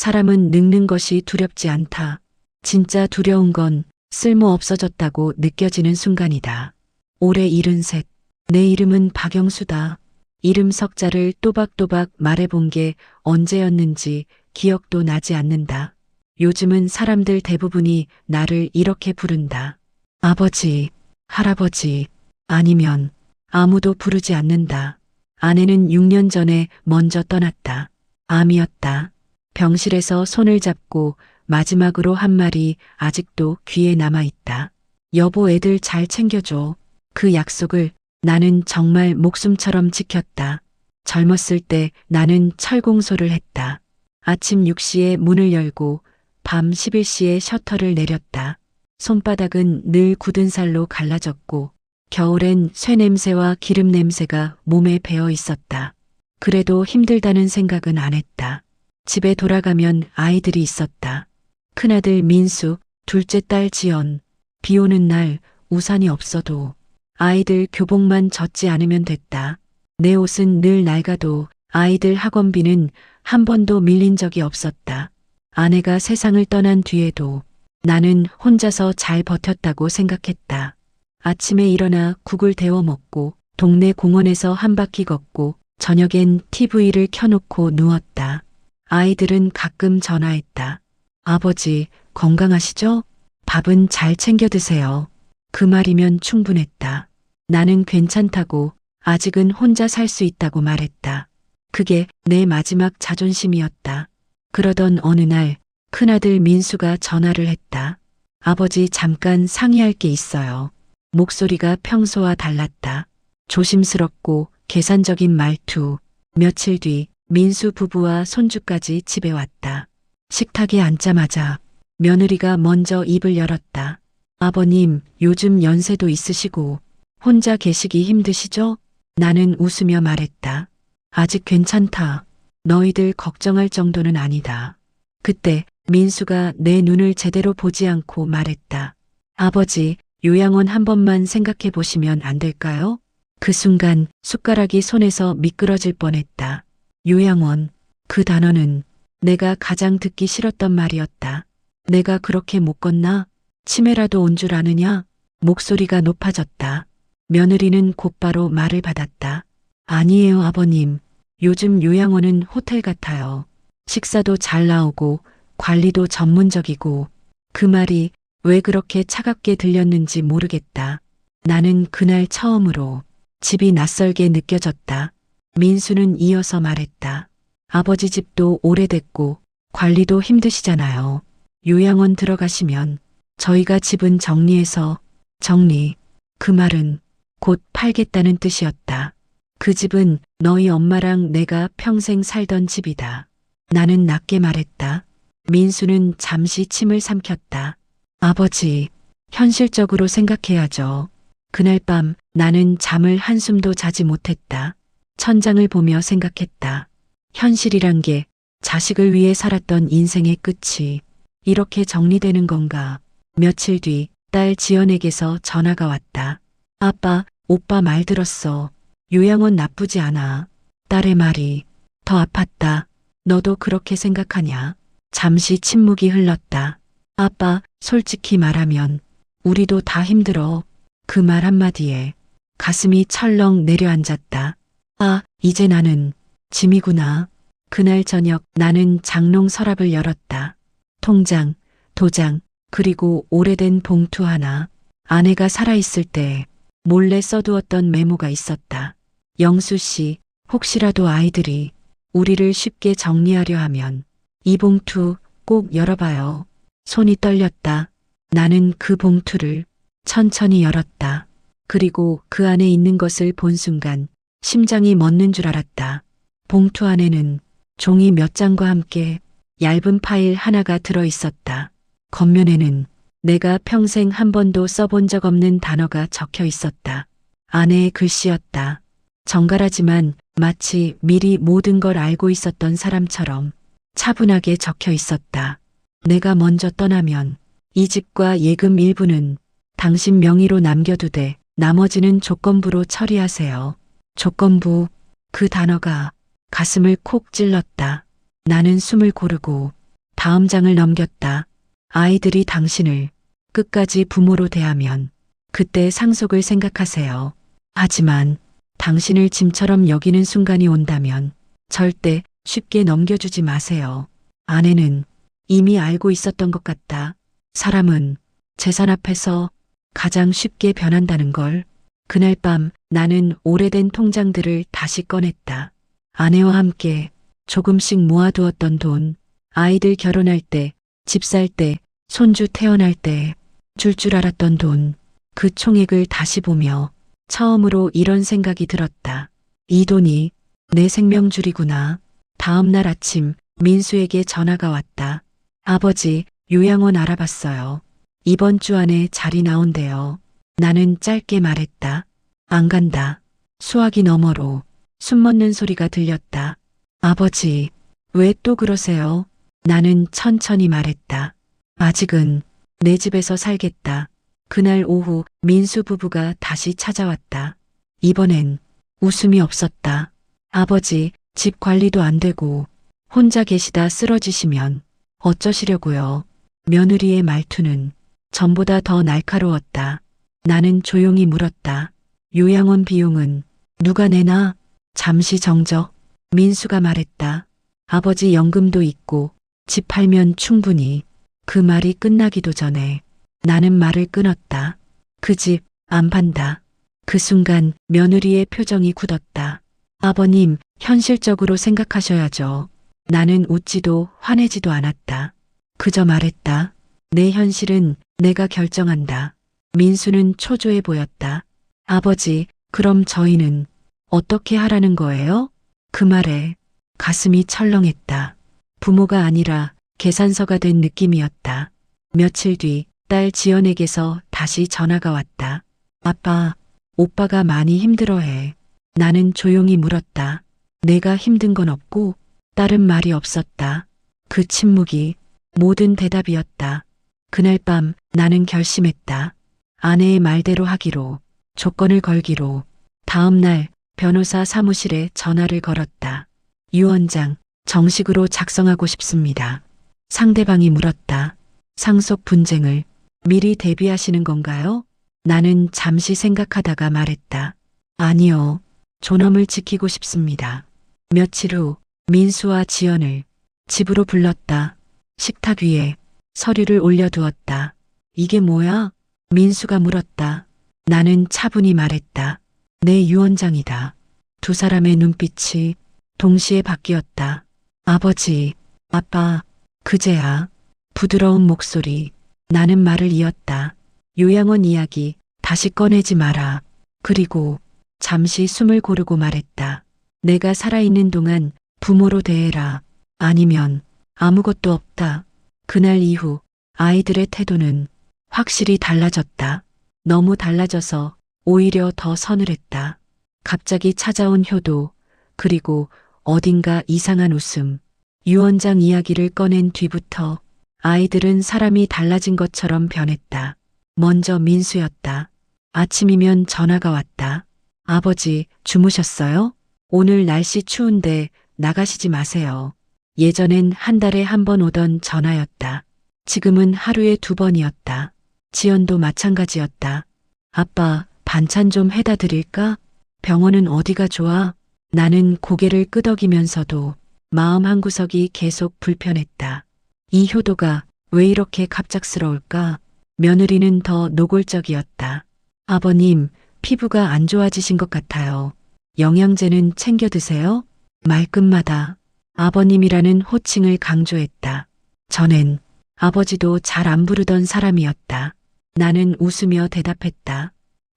사람은 늙는 것이 두렵지 않다. 진짜 두려운 건 쓸모 없어졌다고 느껴지는 순간이다. 올해 73. 내 이름은 박영수다. 이름 석자를 또박또박 말해본 게 언제였는지 기억도 나지 않는다. 요즘은 사람들 대부분이 나를 이렇게 부른다. 아버지, 할아버지, 아니면 아무도 부르지 않는다. 아내는 6년 전에 먼저 떠났다. 암이었다. 병실에서 손을 잡고 마지막으로 한 말이 아직도 귀에 남아있다. 여보, 애들 잘 챙겨줘. 그 약속을 나는 정말 목숨처럼 지켰다. 젊었을 때 나는 철공소를 했다. 아침 6시에 문을 열고 밤 11시에 셔터를 내렸다. 손바닥은 늘 굳은 살로 갈라졌고 겨울엔 쇠 냄새와 기름 냄새가 몸에 배어 있었다. 그래도 힘들다는 생각은 안 했다. 집에 돌아가면 아이들이 있었다. 큰아들 민수, 둘째 딸 지연. 비 오는 날 우산이 없어도 아이들 교복만 젖지 않으면 됐다. 내 옷은 늘 낡아도 아이들 학원비는 한 번도 밀린 적이 없었다. 아내가 세상을 떠난 뒤에도 나는 혼자서 잘 버텼다고 생각했다. 아침에 일어나 국을 데워 먹고 동네 공원에서 한 바퀴 걷고 저녁엔 TV를 켜놓고 누웠다. 아이들은 가끔 전화했다. 아버지, 건강하시죠? 밥은 잘 챙겨 드세요. 그 말이면 충분했다. 나는 괜찮다고, 아직은 혼자 살 수 있다고 말했다. 그게 내 마지막 자존심이었다. 그러던 어느 날 큰아들 민수가 전화를 했다. 아버지, 잠깐 상의할 게 있어요. 목소리가 평소와 달랐다. 조심스럽고 계산적인 말투. 며칠 뒤 민수 부부와 손주까지 집에 왔다. 식탁에 앉자마자 며느리가 먼저 입을 열었다. 아버님, 요즘 연세도 있으시고 혼자 계시기 힘드시죠? 나는 웃으며 말했다. 아직 괜찮다. 너희들 걱정할 정도는 아니다. 그때 민수가 내 눈을 제대로 보지 않고 말했다. 아버지, 요양원 한 번만 생각해 보시면 안 될까요? 그 순간 숟가락이 손에서 미끄러질 뻔했다. 요양원, 그 단어는 내가 가장 듣기 싫었던 말이었다. 내가 그렇게 못 걷나? 치매라도 온 줄 아느냐? 목소리가 높아졌다. 며느리는 곧바로 말을 받았다. 아니에요, 아버님. 요즘 요양원은 호텔 같아요. 식사도 잘 나오고 관리도 전문적이고. 그 말이 왜 그렇게 차갑게 들렸는지 모르겠다. 나는 그날 처음으로 집이 낯설게 느껴졌다. 민수는 이어서 말했다. 아버지 집도 오래됐고 관리도 힘드시잖아요. 요양원 들어가시면 저희가 집은 정리해서. 정리. 그 말은 곧 팔겠다는 뜻이었다. 그 집은 너희 엄마랑 내가 평생 살던 집이다. 나는 낮게 말했다. 민수는 잠시 침을 삼켰다. 아버지, 현실적으로 생각해야죠. 그날 밤 나는 잠을 한숨도 자지 못했다. 천장을 보며 생각했다. 현실이란 게 자식을 위해 살았던 인생의 끝이 이렇게 정리되는 건가. 며칠 뒤 딸 지연에게서 전화가 왔다. 아빠, 오빠 말 들었어. 요양원 나쁘지 않아. 딸의 말이 더 아팠다. 너도 그렇게 생각하냐? 잠시 침묵이 흘렀다. 아빠, 솔직히 말하면 우리도 다 힘들어. 그 말 한마디에 가슴이 철렁 내려앉았다. 아, 이제 나는 짐이구나. 그날 저녁 나는 장롱 서랍을 열었다. 통장, 도장, 그리고 오래된 봉투 하나. 아내가 살아있을 때 몰래 써두었던 메모가 있었다. 영수 씨, 혹시라도 아이들이 우리를 쉽게 정리하려 하면 이 봉투 꼭 열어봐요. 손이 떨렸다. 나는 그 봉투를 천천히 열었다. 그리고 그 안에 있는 것을 본 순간 심장이 멎는 줄 알았다. 봉투 안에는 종이 몇 장과 함께 얇은 파일 하나가 들어 있었다. 겉면에는 내가 평생 한 번도 써본 적 없는 단어가 적혀 있었다. 아내의 글씨였다. 정갈하지만 마치 미리 모든 걸 알고 있었던 사람처럼 차분하게 적혀 있었다. 내가 먼저 떠나면 이 집과 예금 일부는 당신 명의로 남겨두되 나머지는 조건부로 처리하세요. 조건부. 그 단어가 가슴을 콕 찔렀다. 나는 숨을 고르고 다음 장을 넘겼다. 아이들이 당신을 끝까지 부모로 대하면 그때 상속을 생각하세요. 하지만 당신을 짐처럼 여기는 순간이 온다면 절대 쉽게 넘겨주지 마세요. 아내는 이미 알고 있었던 것 같다. 사람은 재산 앞에서 가장 쉽게 변한다는 걸. 그날 밤 나는 오래된 통장들을 다시 꺼냈다. 아내와 함께 조금씩 모아두었던 돈, 아이들 결혼할 때, 집 살 때, 손주 태어날 때 줄 알았던 돈, 그 총액을 다시 보며 처음으로 이런 생각이 들었다. 이 돈이 내 생명줄이구나. 다음 날 아침 민수에게 전화가 왔다. 아버지, 요양원 알아봤어요. 이번 주 안에 자리 나온대요. 나는 짧게 말했다. 안 간다. 수화기 너머로 숨먹는 소리가 들렸다. 아버지, 왜 또 그러세요? 나는 천천히 말했다. 아직은 내 집에서 살겠다. 그날 오후 민수 부부가 다시 찾아왔다. 이번엔 웃음이 없었다. 아버지, 집 관리도 안 되고 혼자 계시다 쓰러지시면 어쩌시려고요? 며느리의 말투는 전보다 더 날카로웠다. 나는 조용히 물었다. 요양원 비용은 누가 내나? 잠시 정적. 민수가 말했다. 아버지 연금도 있고 집 팔면 충분히. 그 말이 끝나기도 전에 나는 말을 끊었다. 그 집 안 판다. 그 순간 며느리의 표정이 굳었다. 아버님, 현실적으로 생각하셔야죠. 나는 웃지도 화내지도 않았다. 그저 말했다. 내 현실은 내가 결정한다. 민수는 초조해 보였다. 아버지, 그럼 저희는 어떻게 하라는 거예요? 그 말에 가슴이 철렁했다. 부모가 아니라 계산서가 된 느낌이었다. 며칠 뒤 딸 지연에게서 다시 전화가 왔다. 아빠, 오빠가 많이 힘들어해. 나는 조용히 물었다. 내가 힘든 건 없고? 딸은 말이 없었다. 그 침묵이 모든 대답이었다. 그날 밤 나는 결심했다. 아내의 말대로 하기로, 조건을 걸기로. 다음 날 변호사 사무실에 전화를 걸었다. 유 원장, 정식으로 작성하고 싶습니다. 상대방이 물었다. 상속 분쟁을 미리 대비하시는 건가요? 나는 잠시 생각하다가 말했다. 아니요. 존엄을 지키고 싶습니다. 며칠 후 민수와 지연을 집으로 불렀다. 식탁 위에 서류를 올려두었다. 이게 뭐야? 민수가 물었다. 나는 차분히 말했다. 내 유언장이다. 두 사람의 눈빛이 동시에 바뀌었다. 아버지, 아빠, 그제야. 부드러운 목소리. 나는 말을 이었다. 요양원 이야기 다시 꺼내지 마라. 그리고 잠시 숨을 고르고 말했다. 내가 살아있는 동안 부모로 대해라. 아니면 아무것도 없다. 그날 이후 아이들의 태도는 확실히 달라졌다. 너무 달라져서 오히려 더 서늘했다. 갑자기 찾아온 효도, 그리고 어딘가 이상한 웃음. 유언장 이야기를 꺼낸 뒤부터 아이들은 사람이 달라진 것처럼 변했다. 먼저 민수였다. 아침이면 전화가 왔다. 아버지, 주무셨어요? 오늘 날씨 추운데 나가시지 마세요. 예전엔 한 달에 한 번 오던 전화였다. 지금은 하루에 2번이었다. 지연도 마찬가지였다. 아빠, 반찬 좀 해다 드릴까? 병원은 어디가 좋아? 나는 고개를 끄덕이면서도 마음 한구석이 계속 불편했다. 이 효도가 왜 이렇게 갑작스러울까? 며느리는 더 노골적이었다. 아버님, 피부가 안 좋아지신 것 같아요. 영양제는 챙겨 드세요? 말끝마다 아버님이라는 호칭을 강조했다. 전엔 아버지도 잘 안 부르던 사람이었다. 나는 웃으며 대답했다.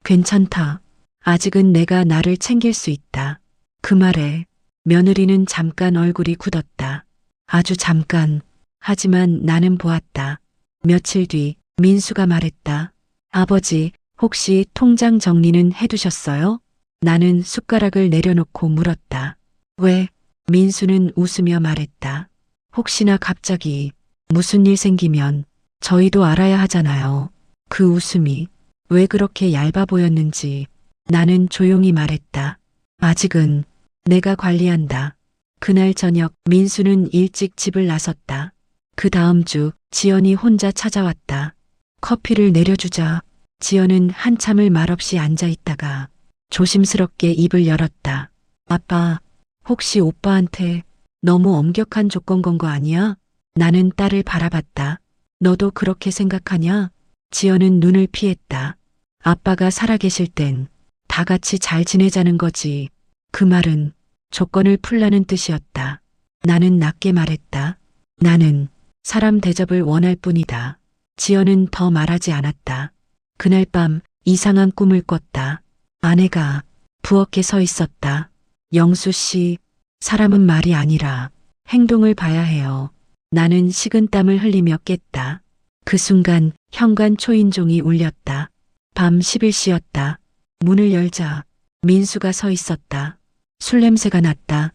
괜찮다. 아직은 내가 나를 챙길 수 있다. 그 말에 며느리는 잠깐 얼굴이 굳었다. 아주 잠깐. 하지만 나는 보았다. 며칠 뒤 민수가 말했다. 아버지, 혹시 통장 정리는 해두셨어요? 나는 숟가락을 내려놓고 물었다. 왜? 민수는 웃으며 말했다. 혹시나 갑자기 무슨 일 생기면 저희도 알아야 하잖아요. 그 웃음이 왜 그렇게 얇아 보였는지 나는 조용히 말했다. 아직은 내가 관리한다. 그날 저녁 민수는 일찍 집을 나섰다. 그 다음 주 지연이 혼자 찾아왔다. 커피를 내려주자 지연은 한참을 말없이 앉아 있다가 조심스럽게 입을 열었다. 아빠, 혹시 오빠한테 너무 엄격한 조건 건 거 아니야? 나는 딸을 바라봤다. 너도 그렇게 생각하냐? 지연은 눈을 피했다. 아빠가 살아계실 땐 다 같이 잘 지내자는 거지. 그 말은 조건을 풀라는 뜻이었다. 나는 낮게 말했다. 나는 사람 대접을 원할 뿐이다. 지연은 더 말하지 않았다. 그날 밤 이상한 꿈을 꿨다. 아내가 부엌에 서 있었다. 영수 씨, 사람은 말이 아니라 행동을 봐야 해요. 나는 식은땀을 흘리며 깼다. 그 순간 현관 초인종이 울렸다. 밤 11시였다. 문을 열자 민수가 서 있었다. 술 냄새가 났다.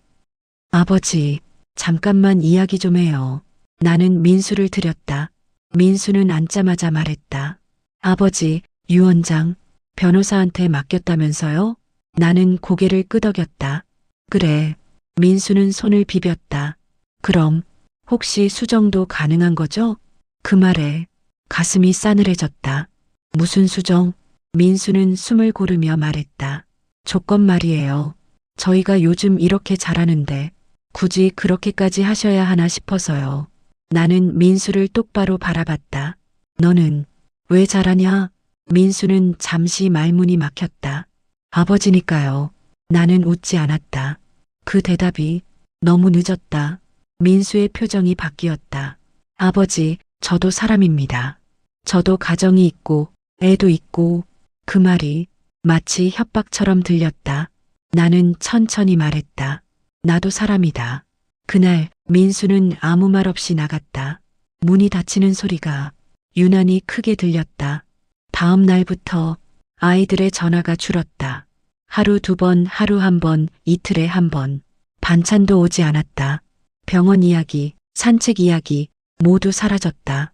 아버지, 잠깐만 이야기 좀 해요. 나는 민수를 들였다. 민수는 앉자마자 말했다. 아버지, 유 원장, 변호사한테 맡겼다면서요? 나는 고개를 끄덕였다. 그래. 민수는 손을 비볐다. 그럼 혹시 수정도 가능한 거죠? 그 말에 가슴이 싸늘해졌다. 무슨 수정? 민수는 숨을 고르며 말했다. 조건 말이에요. 저희가 요즘 이렇게 잘하는데 굳이 그렇게까지 하셔야 하나 싶어서요. 나는 민수를 똑바로 바라봤다. 너는 왜 잘하냐? 민수는 잠시 말문이 막혔다. 아버지니까요. 나는 웃지 않았다. 그 대답이 너무 늦었다. 민수의 표정이 바뀌었다. 아버지, 저도 사람입니다. 저도 가정이 있고 애도 있고. 그 말이 마치 협박처럼 들렸다. 나는 천천히 말했다. 나도 사람이다. 그날 민수는 아무 말 없이 나갔다. 문이 닫히는 소리가 유난히 크게 들렸다. 다음 날부터 아이들의 전화가 줄었다. 하루 2번, 하루 1번, 이틀에 1번. 반찬도 오지 않았다. 병원 이야기, 산책 이야기 모두 사라졌다.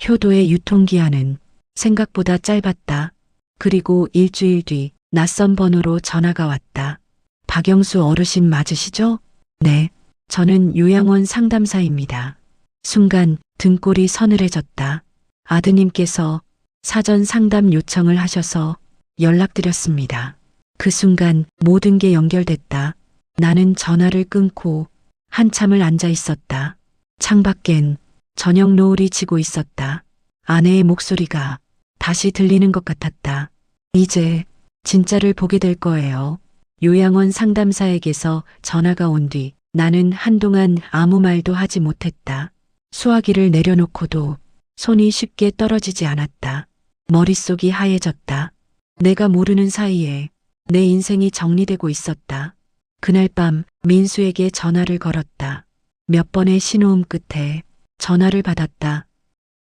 효도의 유통기한은 생각보다 짧았다. 그리고 일주일 뒤 낯선 번호로 전화가 왔다. 박영수 어르신 맞으시죠? 네, 저는 요양원 상담사입니다. 순간 등골이 서늘해졌다. 아드님께서 사전 상담 요청을 하셔서 연락드렸습니다. 그 순간 모든 게 연결됐다. 나는 전화를 끊고 한참을 앉아 있었다. 창밖엔 저녁 노을이 지고 있었다. 아내의 목소리가 다시 들리는 것 같았다. 이제 진짜를 보게 될 거예요. 요양원 상담사에게서 전화가 온 뒤 나는 한동안 아무 말도 하지 못했다. 수화기를 내려놓고도 손이 쉽게 떨어지지 않았다. 머릿속이 하얘졌다. 내가 모르는 사이에 내 인생이 정리되고 있었다. 그날 밤 민수에게 전화를 걸었다. 몇 번의 신호음 끝에 전화를 받았다.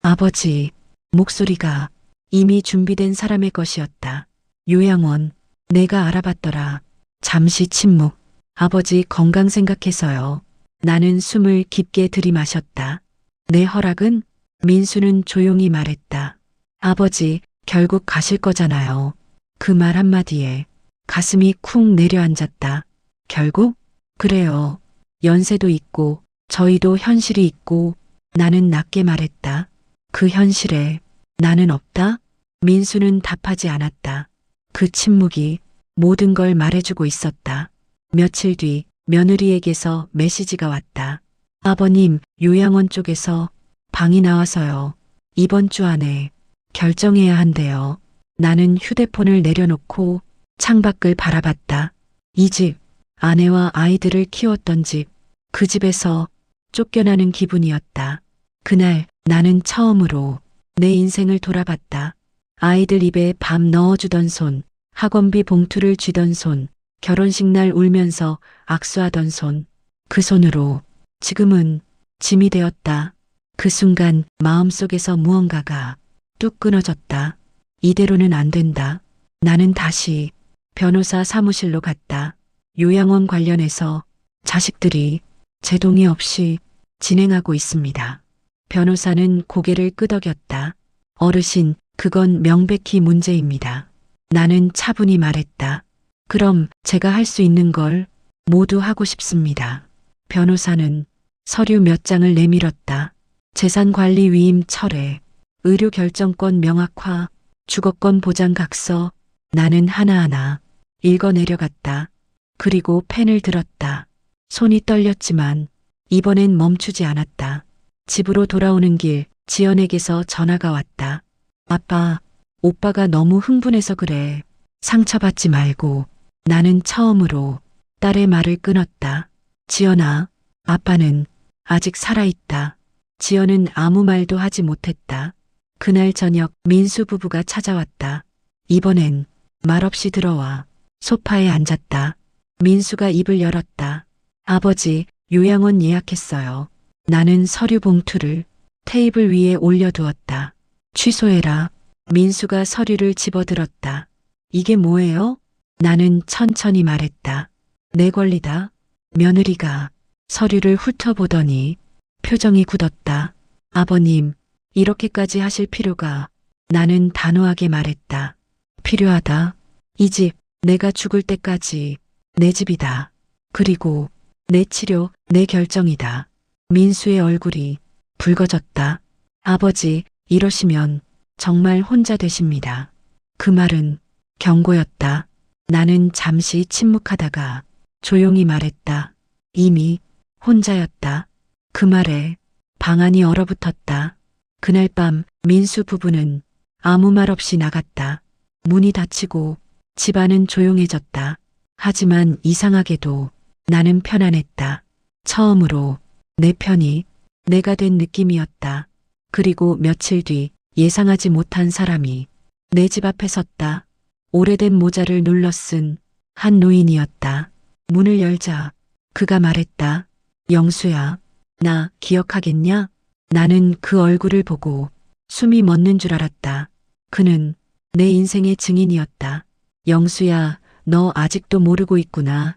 아버지, 목소리가 이미 준비된 사람의 것이었다. 요양원, 내가 알아봤더라. 잠시 침묵. 아버지 건강 생각해서요. 나는 숨을 깊게 들이마셨다. 내 허락은? 민수는 조용히 말했다. 아버지, 결국 가실 거잖아요. 그 말 한마디에 가슴이 쿵 내려앉았다. 결국? 그래요. 연세도 있고 저희도 현실이 있고. 나는 낮게 말했다. 그 현실에 나는 없다? 민수는 답하지 않았다. 그 침묵이 모든 걸 말해주고 있었다. 며칠 뒤 며느리에게서 메시지가 왔다. 아버님, 요양원 쪽에서 방이 나와서요. 이번 주 안에 결정해야 한대요. 나는 휴대폰을 내려놓고 창밖을 바라봤다. 이 집, 아내와 아이들을 키웠던 집, 그 집에서 쫓겨나는 기분이었다. 그날 나는 처음으로 내 인생을 돌아봤다. 아이들 입에 밥 넣어주던 손, 학원비 봉투를 쥐던 손, 결혼식 날 울면서 악수하던 손. 그 손으로 지금은 짐이 되었다. 그 순간 마음속에서 무언가가 뚝 끊어졌다. 이대로는 안 된다. 나는 다시 변호사 사무실로 갔다. 요양원 관련해서 자식들이 제 동의 없이 진행하고 있습니다. 변호사는 고개를 끄덕였다. 어르신, 그건 명백히 문제입니다. 나는 차분히 말했다. 그럼 제가 할 수 있는 걸 모두 하고 싶습니다. 변호사는 서류 몇 장을 내밀었다. 재산관리 위임 철회, 의료결정권 명확화, 주거권 보장 각서. 나는 하나하나 읽어 내려갔다. 그리고 펜을 들었다. 손이 떨렸지만 이번엔 멈추지 않았다. 집으로 돌아오는 길 지연에게서 전화가 왔다. 아빠, 오빠가 너무 흥분해서 그래. 상처받지 말고. 나는 처음으로 딸의 말을 끊었다. 지연아, 아빠는 아직 살아있다. 지연은 아무 말도 하지 못했다. 그날 저녁 민수 부부가 찾아왔다. 이번엔 말없이 들어와 소파에 앉았다. 민수가 입을 열었다. 아버지, 요양원 예약했어요. 나는 서류 봉투를 테이블 위에 올려두었다. 취소해라. 민수가 서류를 집어들었다. 이게 뭐예요? 나는 천천히 말했다. 내 권리다. 며느리가 서류를 훑어보더니 표정이 굳었다. 아버님, 이렇게까지 하실 필요가. 나는 단호하게 말했다. 필요하다. 이 집, 내가 죽을 때까지 내 집이다. 그리고 내 치료, 내 결정이다. 민수의 얼굴이 붉어졌다. 아버지, 이러시면 정말 혼자 되십니다. 그 말은 경고였다. 나는 잠시 침묵하다가 조용히 말했다. 이미 혼자였다. 그 말에 방안이 얼어붙었다. 그날 밤 민수 부부는 아무 말 없이 나갔다. 문이 닫히고 집안은 조용해졌다. 하지만 이상하게도 나는 편안했다. 처음으로 내 편이 내가 된 느낌이었다. 그리고 며칠 뒤 예상하지 못한 사람이 내 집 앞에 섰다. 오래된 모자를 눌러 쓴 한 노인이었다. 문을 열자 그가 말했다. 영수야, 나 기억하겠냐? 나는 그 얼굴을 보고 숨이 멎는 줄 알았다. 그는 내 인생의 증인이었다. 영수야, 너 아직도 모르고 있구나.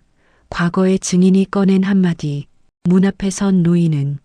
과거의 증인이 꺼낸 한마디. 문 앞에 선 노인은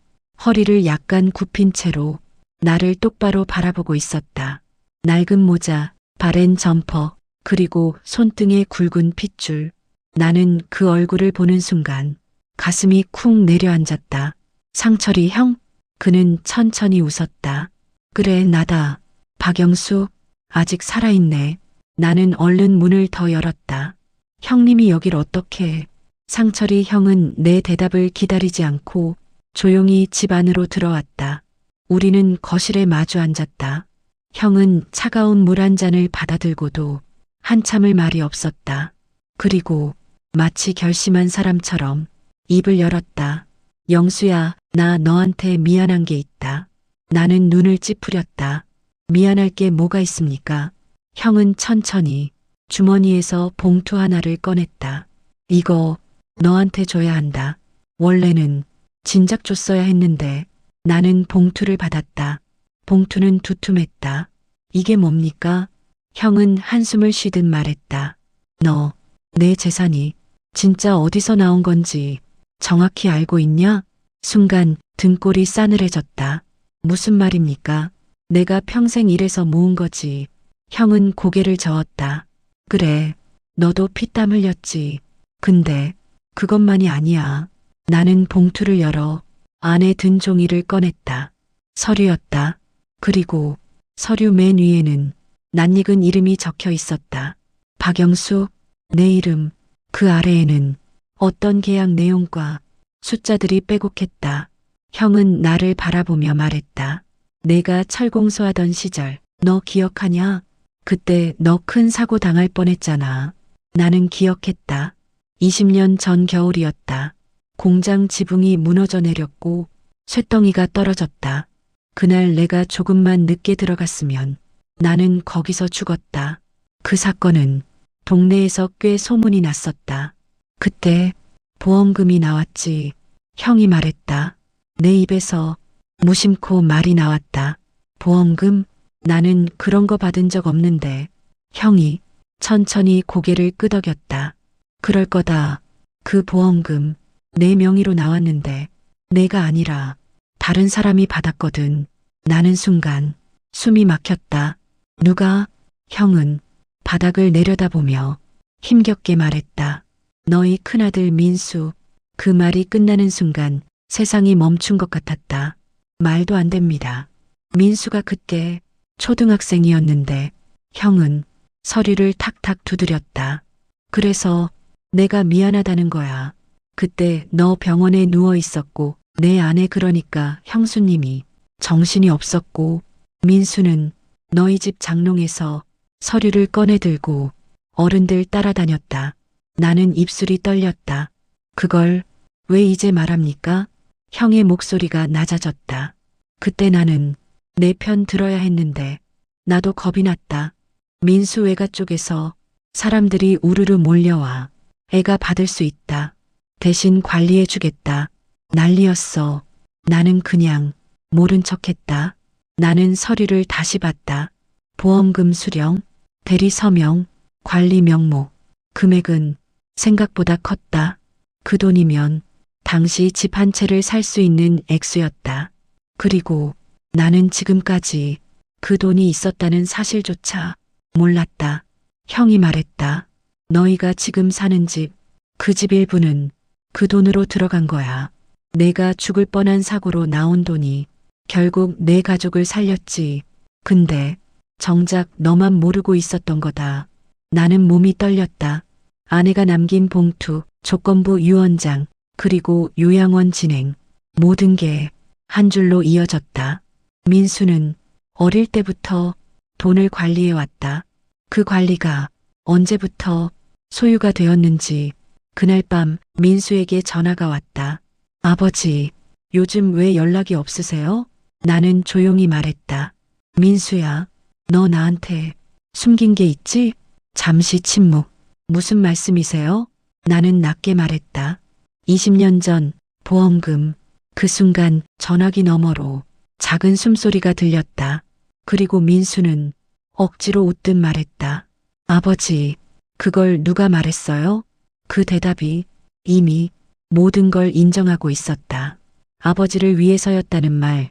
허리를 약간 굽힌 채로 나를 똑바로 바라보고 있었다. 낡은 모자, 바랜 점퍼, 그리고 손등에 굵은 핏줄. 나는 그 얼굴을 보는 순간 가슴이 쿵 내려앉았다. 상철이 형? 그는 천천히 웃었다. 그래, 나다. 박영수, 아직 살아있네. 나는 얼른 문을 더 열었다. 형님이 여길 어떻게? 상철이 형은 내 대답을 기다리지 않고 조용히 집 안으로 들어왔다. 우리는 거실에 마주 앉았다. 형은 차가운 물 한 잔을 받아들고도 한참을 말이 없었다. 그리고 마치 결심한 사람처럼 입을 열었다. 영수야, 나 너한테 미안한 게 있다. 나는 눈을 찌푸렸다. 미안할 게 뭐가 있습니까? 형은 천천히 주머니에서 봉투 하나를 꺼냈다. 이거 너한테 줘야 한다. 원래는 진작 줬어야 했는데. 나는 봉투를 받았다. 봉투는 두툼했다. 이게 뭡니까? 형은 한숨을 쉬듯 말했다. 너, 내 재산이 진짜 어디서 나온 건지 정확히 알고 있냐? 순간 등골이 싸늘해졌다. 무슨 말입니까? 내가 평생 일해서 모은 거지. 형은 고개를 저었다. 그래, 너도 피땀 흘렸지. 근데 그것만이 아니야. 나는 봉투를 열어 안에 든 종이를 꺼냈다. 서류였다. 그리고 서류 맨 위에는 낯익은 이름이 적혀 있었다. 박영수, 내 이름. 그 아래에는 어떤 계약 내용과 숫자들이 빼곡했다. 형은 나를 바라보며 말했다. 내가 철공소 하던 시절 너 기억하냐? 그때 너 큰 사고 당할 뻔했잖아. 나는 기억했다. 20년 전 겨울이었다. 공장 지붕이 무너져 내렸고 쇳덩이가 떨어졌다. 그날 내가 조금만 늦게 들어갔으면 나는 거기서 죽었다. 그 사건은 동네에서 꽤 소문이 났었다. 그때 보험금이 나왔지. 형이 말했다. 내 입에서 무심코 말이 나왔다. 보험금? 나는 그런 거 받은 적 없는데. 형이 천천히 고개를 끄덕였다. 그럴 거다. 그 보험금 내 명의로 나왔는데 내가 아니라 다른 사람이 받았거든. 나는 순간 숨이 막혔다. 누가? 형은 바닥을 내려다보며 힘겹게 말했다. 너희 큰아들 민수. 그 말이 끝나는 순간 세상이 멈춘 것 같았다. 말도 안 됩니다. 민수가 그때 초등학생이었는데 형은 서류를 탁탁 두드렸다. 그래서 내가 미안하다는 거야. 그때 너 병원에 누워 있었고 내 아내 그러니까 형수님이 정신이 없었고 민수는 너희 집 장롱에서 서류를 꺼내 들고 어른들 따라다녔다. 나는 입술이 떨렸다. 그걸 왜 이제 말합니까? 형의 목소리가 낮아졌다. 그때 나는 내 편 들어야 했는데 나도 겁이 났다. 민수 외가 쪽에서 사람들이 우르르 몰려와 애가 받을 수 있다. 대신 관리해 주겠다. 난리였어. 나는 그냥 모른 척했다. 나는 서류를 다시 봤다. 보험금 수령, 대리 서명, 관리 명목. 금액은 생각보다 컸다. 그 돈이면 당시 집 한 채를 살 수 있는 액수였다. 그리고 나는 지금까지 그 돈이 있었다는 사실조차 몰랐다. 형이 말했다. 너희가 지금 사는 집, 그 집 일부는 그 돈으로 들어간 거야. 내가 죽을 뻔한 사고로 나온 돈이 결국 내 가족을 살렸지. 근데 정작 너만 모르고 있었던 거다. 나는 몸이 떨렸다. 아내가 남긴 봉투, 조건부 유언장, 그리고 요양원 진행. 모든 게 한 줄로 이어졌다. 민수는 어릴 때부터 돈을 관리해왔다. 그 관리가 언제부터 소유가 되었는지 그날 밤 민수에게 전화가 왔다. 아버지, 요즘 왜 연락이 없으세요? 나는 조용히 말했다. 민수야, 너 나한테 숨긴 게 있지? 잠시 침묵. 무슨 말씀이세요? 나는 낮게 말했다. 20년 전 보험금. 그 순간 전화기 너머로 작은 숨소리가 들렸다. 그리고 민수는 억지로 웃듯 말했다. 아버지, 그걸 누가 말했어요? 그 대답이 이미 모든 걸 인정하고 있었다. 아버지를 위해서였다는 말,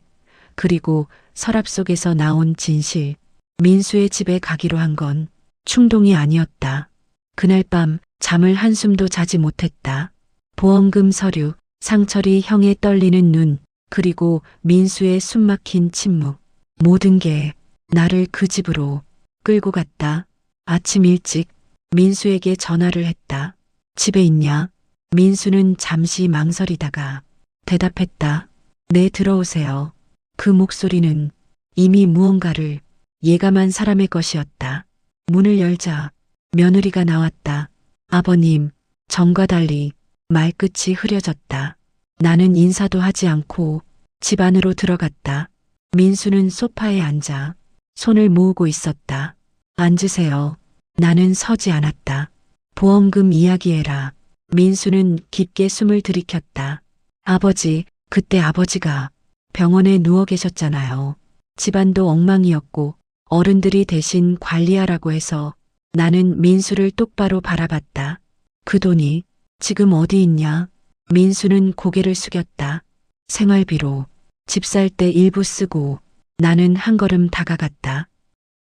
그리고 서랍 속에서 나온 진실. 민수의 집에 가기로 한 건 충동이 아니었다. 그날 밤 잠을 한숨도 자지 못했다. 보험금 서류, 상철이 형의 떨리는 눈, 그리고 민수의 숨막힌 침묵. 모든 게 나를 그 집으로 끌고 갔다. 아침 일찍 민수에게 전화를 했다. 집에 있냐? 민수는 잠시 망설이다가 대답했다. 네, 들어오세요. 그 목소리는 이미 무언가를 예감한 사람의 것이었다. 문을 열자 며느리가 나왔다. 아버님, 전과 달리 말끝이 흐려졌다. 나는 인사도 하지 않고 집 안으로 들어갔다. 민수는 소파에 앉아 손을 모으고 있었다. 앉으세요. 나는 서지 않았다. 보험금 이야기해라. 민수는 깊게 숨을 들이켰다. 아버지, 그때 아버지가 병원에 누워 계셨잖아요. 집안도 엉망이었고 어른들이 대신 관리하라고 해서 나는 민수를 똑바로 바라봤다. 그 돈이 지금 어디 있냐? 민수는 고개를 숙였다. 생활비로 집 살 때 일부 쓰고. 나는 한 걸음 다가갔다.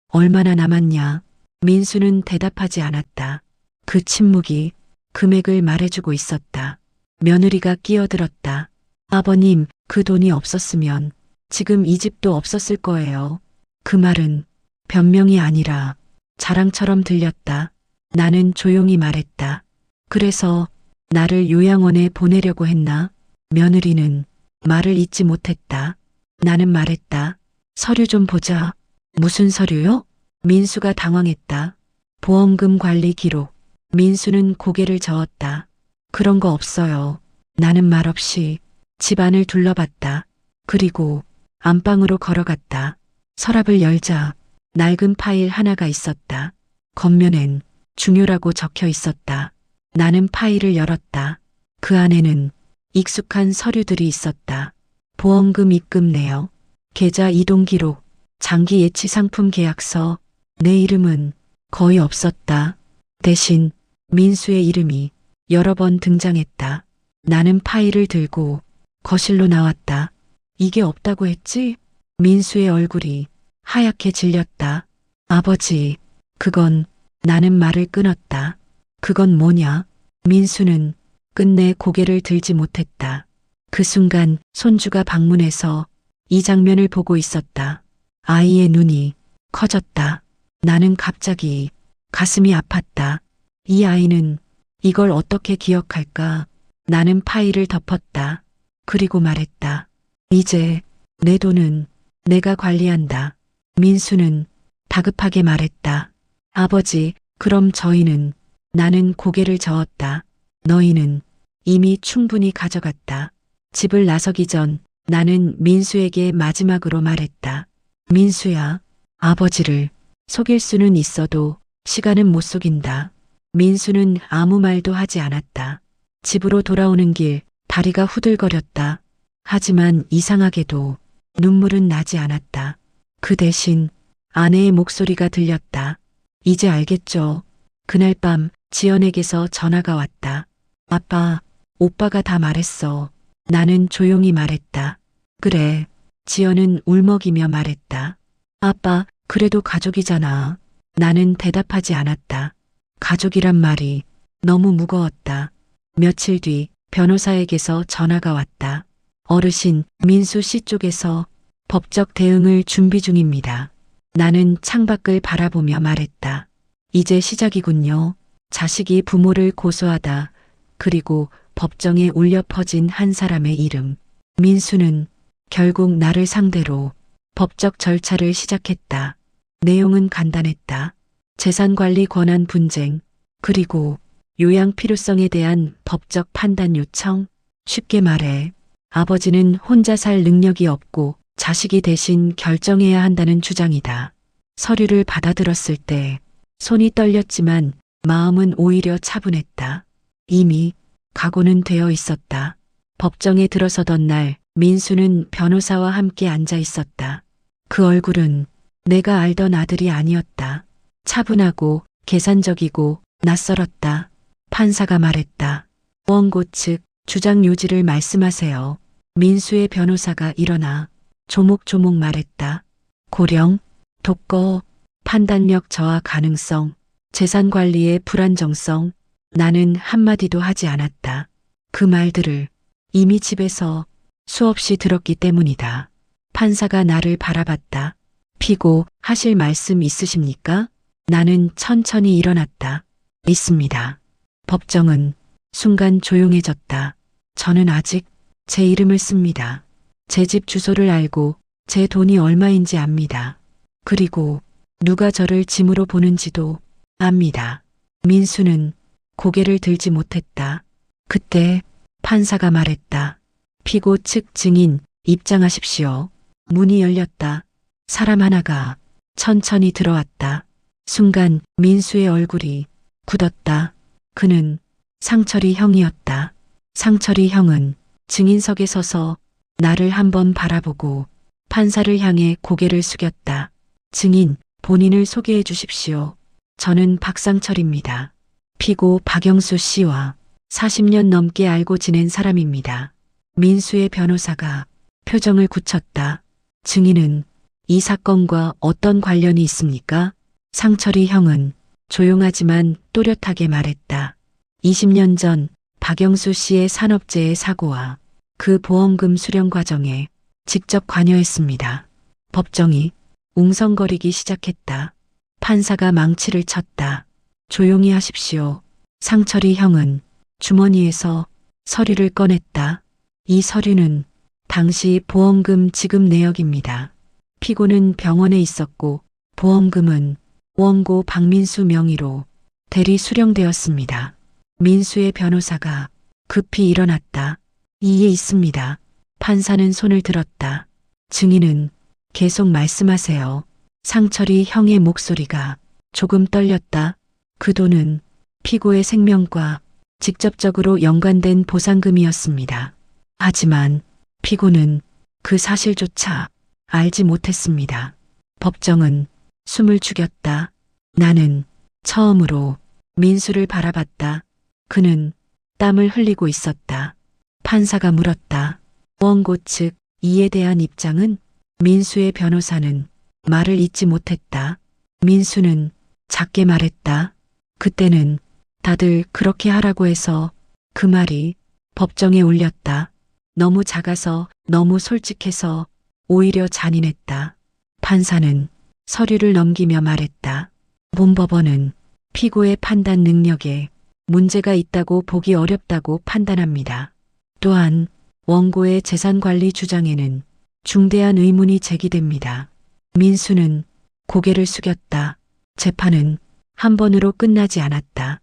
얼마나 남았냐? 민수는 대답하지 않았다. 그 침묵이 금액을 말해주고 있었다. 며느리가 끼어들었다. 아버님, 그 돈이 없었으면 지금 이 집도 없었을 거예요. 그 말은 변명이 아니라 자랑처럼 들렸다. 나는 조용히 말했다. 그래서 나를 요양원에 보내려고 했나? 며느리는 말을 잇지 못했다. 나는 말했다. 서류 좀 보자. 무슨 서류요? 민수가 당황했다. 보험금 관리 기록. 민수는 고개를 저었다. 그런 거 없어요. 나는 말없이 집안을 둘러봤다. 그리고 안방으로 걸어갔다. 서랍을 열자 낡은 파일 하나가 있었다. 겉면엔 중요라고 적혀 있었다. 나는 파일을 열었다. 그 안에는 익숙한 서류들이 있었다. 보험금 입금 내역, 계좌 이동 기록, 장기 예치 상품 계약서. 내 이름은 거의 없었다. 대신 민수의 이름이 여러 번 등장했다. 나는 파일을 들고 거실로 나왔다. 이게 없다고 했지? 민수의 얼굴이 하얗게 질렸다. 아버지, 그건. 나는 말을 끊었다. 그건 뭐냐? 민수는 끝내 고개를 들지 못했다. 그 순간 손주가 방문해서 이 장면을 보고 있었다. 아이의 눈이 커졌다. 나는 갑자기 가슴이 아팠다. 이 아이는 이걸 어떻게 기억할까? 나는 파일을 덮었다. 그리고 말했다. 이제 내 돈은 내가 관리한다. 민수는 다급하게 말했다. 아버지, 그럼 저희는? 나는 고개를 저었다. 너희는 이미 충분히 가져갔다. 집을 나서기 전 나는 민수에게 마지막으로 말했다. 민수야, 아버지를 속일 수는 있어도 시간은 못 속인다. 민수는 아무 말도 하지 않았다. 집으로 돌아오는 길 다리가 후들거렸다. 하지만 이상하게도 눈물은 나지 않았다. 그 대신 아내의 목소리가 들렸다. 이제 알겠죠? 그날 밤 지연에게서 전화가 왔다. 아빠, 오빠가 다 말했어. 나는 조용히 말했다. 그래. 지연은 울먹이며 말했다. 아빠, 그래도 가족이잖아. 나는 대답하지 않았다. 가족이란 말이 너무 무거웠다. 며칠 뒤 변호사에게서 전화가 왔다. 어르신, 민수 씨 쪽에서 법적 대응을 준비 중입니다. 나는 창밖을 바라보며 말했다. 이제 시작이군요. 자식이 부모를 고소하다. 그리고 법정에 울려 퍼진 한 사람의 이름. 민수는 결국 나를 상대로 법적 절차를 시작했다. 내용은 간단했다. 재산관리 권한 분쟁, 그리고 요양 필요성에 대한 법적 판단 요청. 쉽게 말해, 아버지는 혼자 살 능력이 없고 자식이 대신 결정해야 한다는 주장이다. 서류를 받아들었을 때 손이 떨렸지만 마음은 오히려 차분했다. 이미 각오는 되어 있었다. 법정에 들어서던 날 민수는 변호사와 함께 앉아 있었다. 그 얼굴은 내가 알던 아들이 아니었다. 차분하고 계산적이고 낯설었다. 판사가 말했다. 원고 측 주장 요지를 말씀하세요. 민수의 변호사가 일어나 조목조목 말했다. 고령, 독거, 판단력 저하 가능성, 재산관리의 불안정성. 나는 한마디도 하지 않았다. 그 말들을 이미 집에서 수없이 들었기 때문이다. 판사가 나를 바라봤다. 피고 하실 말씀 있으십니까? 나는 천천히 일어났다. 있습니다. 법정은 순간 조용해졌다. 저는 아직 제 이름을 씁니다. 제 집 주소를 알고 제 돈이 얼마인지 압니다. 그리고 누가 저를 짐으로 보는지도 압니다. 민수는 고개를 들지 못했다. 그때 판사가 말했다. 피고 측 증인 입장하십시오. 문이 열렸다. 사람 하나가 천천히 들어왔다. 순간 민수의 얼굴이 굳었다. 그는 상철이 형이었다. 상철이 형은 증인석에 서서 나를 한번 바라보고 판사를 향해 고개를 숙였다. 증인, 본인을 소개해 주십시오. 저는 박상철입니다. 피고 박영수 씨와 40년 넘게 알고 지낸 사람입니다. 민수의 변호사가 표정을 굳혔다. 증인은 이 사건과 어떤 관련이 있습니까? 상철이 형은 조용하지만 또렷하게 말했다. 20년 전 박영수 씨의 산업재해 사고와 그 보험금 수령 과정에 직접 관여했습니다. 법정이 웅성거리기 시작했다. 판사가 망치를 쳤다. 조용히 하십시오. 상철이 형은 주머니에서 서류를 꺼냈다. 이 서류는 당시 보험금 지급 내역입니다. 피고는 병원에 있었고 보험금은 원고 박민수 명의로 대리 수령되었습니다. 민수의 변호사가 급히 일어났다. 이에 있습니다. 판사는 손을 들었다. 증인은 계속 말씀하세요. 상철이 형의 목소리가 조금 떨렸다. 그 돈은 피고의 생명과 직접적으로 연관된 보상금이었습니다. 하지만 피고는 그 사실조차 알지 못했습니다. 법정은 숨을 죽였다. 나는 처음으로 민수를 바라봤다. 그는 땀을 흘리고 있었다. 판사가 물었다. 원고 측 이에 대한 입장은? 민수의 변호사는 말을 잇지 못했다. 민수는 작게 말했다. 그때는 다들 그렇게 하라고 해서. 그 말이 법정에 울렸다. 너무 작아서, 너무 솔직해서, 오히려 잔인했다. 판사는 서류를 넘기며 말했다. 본법원은 피고의 판단 능력에 문제가 있다고 보기 어렵다고 판단합니다. 또한 원고의 재산관리 주장에는 중대한 의문이 제기됩니다. 민수는 고개를 숙였다. 재판은 한 번으로 끝나지 않았다.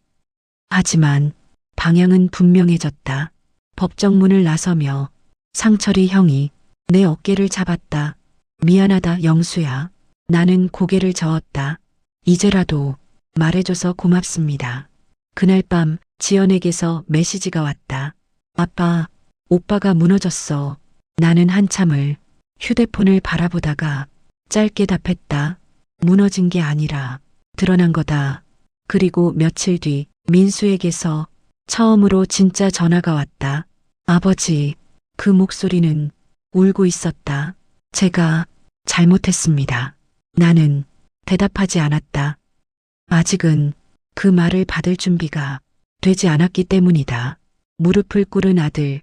하지만 방향은 분명해졌다. 법정 문을 나서며 상철이 형이 내 어깨를 잡았다. 미안하다 영수야. 나는 고개를 저었다. 이제라도 말해줘서 고맙습니다. 그날 밤 지연에게서 메시지가 왔다. 아빠, 오빠가 무너졌어. 나는 한참을 휴대폰을 바라보다가 짧게 답했다. 무너진 게 아니라 드러난 거다. 그리고 며칠 뒤 민수에게서 처음으로 진짜 전화가 왔다. 아버지, 그 목소리는 울고 있었다. 제가 잘못했습니다. 나는 대답하지 않았다. 아직은 그 말을 받을 준비가 되지 않았기 때문이다. 무릎을 꿇은 아들,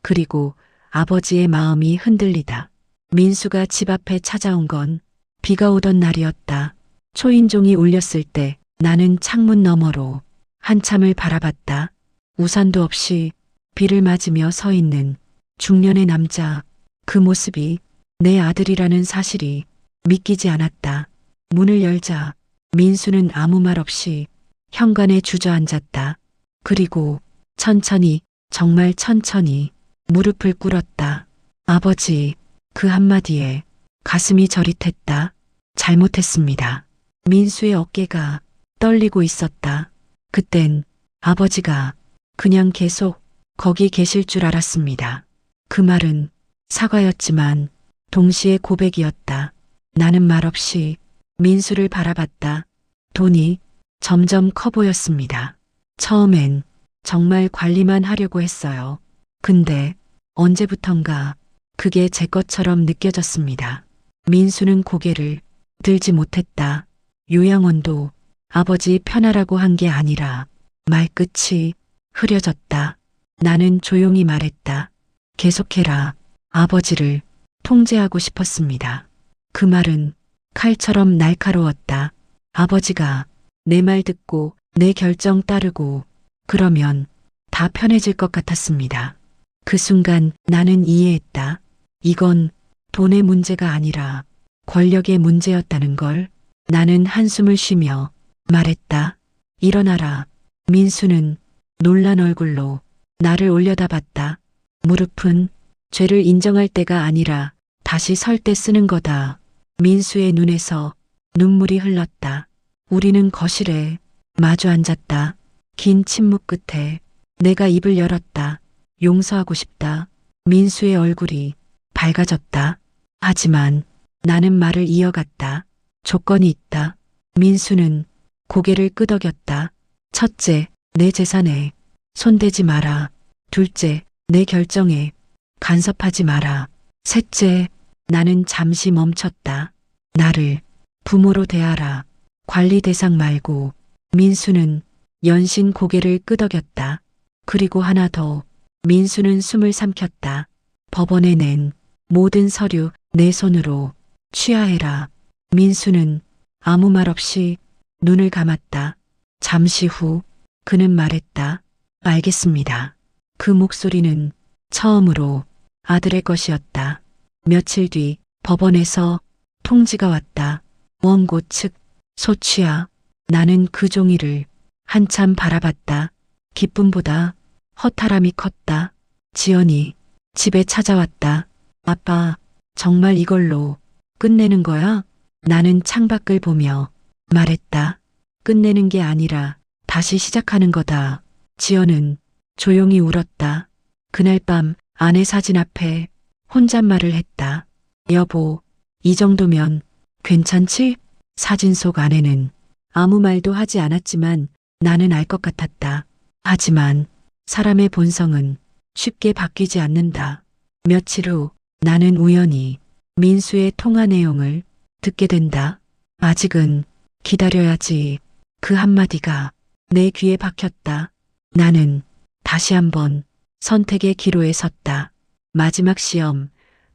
그리고 아버지의 마음이 흔들리다. 민수가 집 앞에 찾아온 건 비가 오던 날이었다. 초인종이 울렸을 때 나는 창문 너머로 한참을 바라봤다. 우산도 없이 비를 맞으며 서 있는 중년의 남자, 그 모습이 내 아들이라는 사실이 믿기지 않았다. 문을 열자 민수는 아무 말 없이 현관에 주저앉았다. 그리고 천천히, 정말 천천히 무릎을 꿇었다. 아버지, 그 한마디에 가슴이 저릿했다. 잘못했습니다. 민수의 어깨가 떨리고 있었다. 그땐 아버지가 그냥 계속 거기 계실 줄 알았습니다. 그 말은 사과였지만 동시에 고백이었다. 나는 말없이 민수를 바라봤다. 돈이 점점 커 보였습니다. 처음엔 정말 관리만 하려고 했어요. 근데 언제부턴가 그게 제 것처럼 느껴졌습니다. 민수는 고개를 들지 못했다. 요양원도 아버지 편하라고 한 게 아니라 말끝이 흐려졌다. 나는 조용히 말했다. 계속해라. 아버지를 통제하고 싶었습니다. 그 말은 칼처럼 날카로웠다. 아버지가 내 말 듣고 내 결정 따르고 그러면 다 편해질 것 같았습니다. 그 순간 나는 이해했다. 이건 돈의 문제가 아니라 권력의 문제였다는 걸. 나는 한숨을 쉬며 말했다. 일어나라. 민수는 놀란 얼굴로 나를 올려다봤다. 무릎은 죄를 인정할 때가 아니라 다시 설 때 쓰는 거다. 민수의 눈에서 눈물이 흘렀다. 우리는 거실에 마주 앉았다. 긴 침묵 끝에 내가 입을 열었다. 용서하고 싶다. 민수의 얼굴이 밝아졌다. 하지만 나는 말을 이어갔다. 조건이 있다. 민수는 고개를 끄덕였다. 첫째, 내 재산에 손대지 마라. 둘째, 내 결정에 간섭하지 마라. 셋째, 나는 잠시 멈췄다. 나를 부모로 대하라. 관리 대상 말고. 민수는 연신 고개를 끄덕였다. 그리고 하나 더. 민수는 숨을 삼켰다. 법원에 낸 모든 서류 내 손으로 취하해라. 민수는 아무 말 없이 눈을 감았다. 잠시 후 그는 말했다. 알겠습니다. 그 목소리는 처음으로 아들의 것이었다. 며칠 뒤 법원에서 통지가 왔다. 원고 측 소취야. 나는 그 종이를 한참 바라봤다. 기쁨보다 허탈함이 컸다. 지연이 집에 찾아왔다. 아빠, 정말 이걸로 끝내는 거야? 나는 창밖을 보며 말했다. 끝내는 게 아니라 다시 시작하는 거다. 지연은 조용히 울었다. 그날 밤 아내 사진 앞에 혼잣말을 했다. 여보, 이 정도면 괜찮지? 사진 속 아내는 아무 말도 하지 않았지만 나는 알 것 같았다. 하지만 사람의 본성은 쉽게 바뀌지 않는다. 며칠 후 나는 우연히 민수의 통화 내용을 듣게 된다. 아직은 기다려야지. 그 한마디가 내 귀에 박혔다. 나는 다시 한번 선택의 기로에 섰다. 마지막 시험,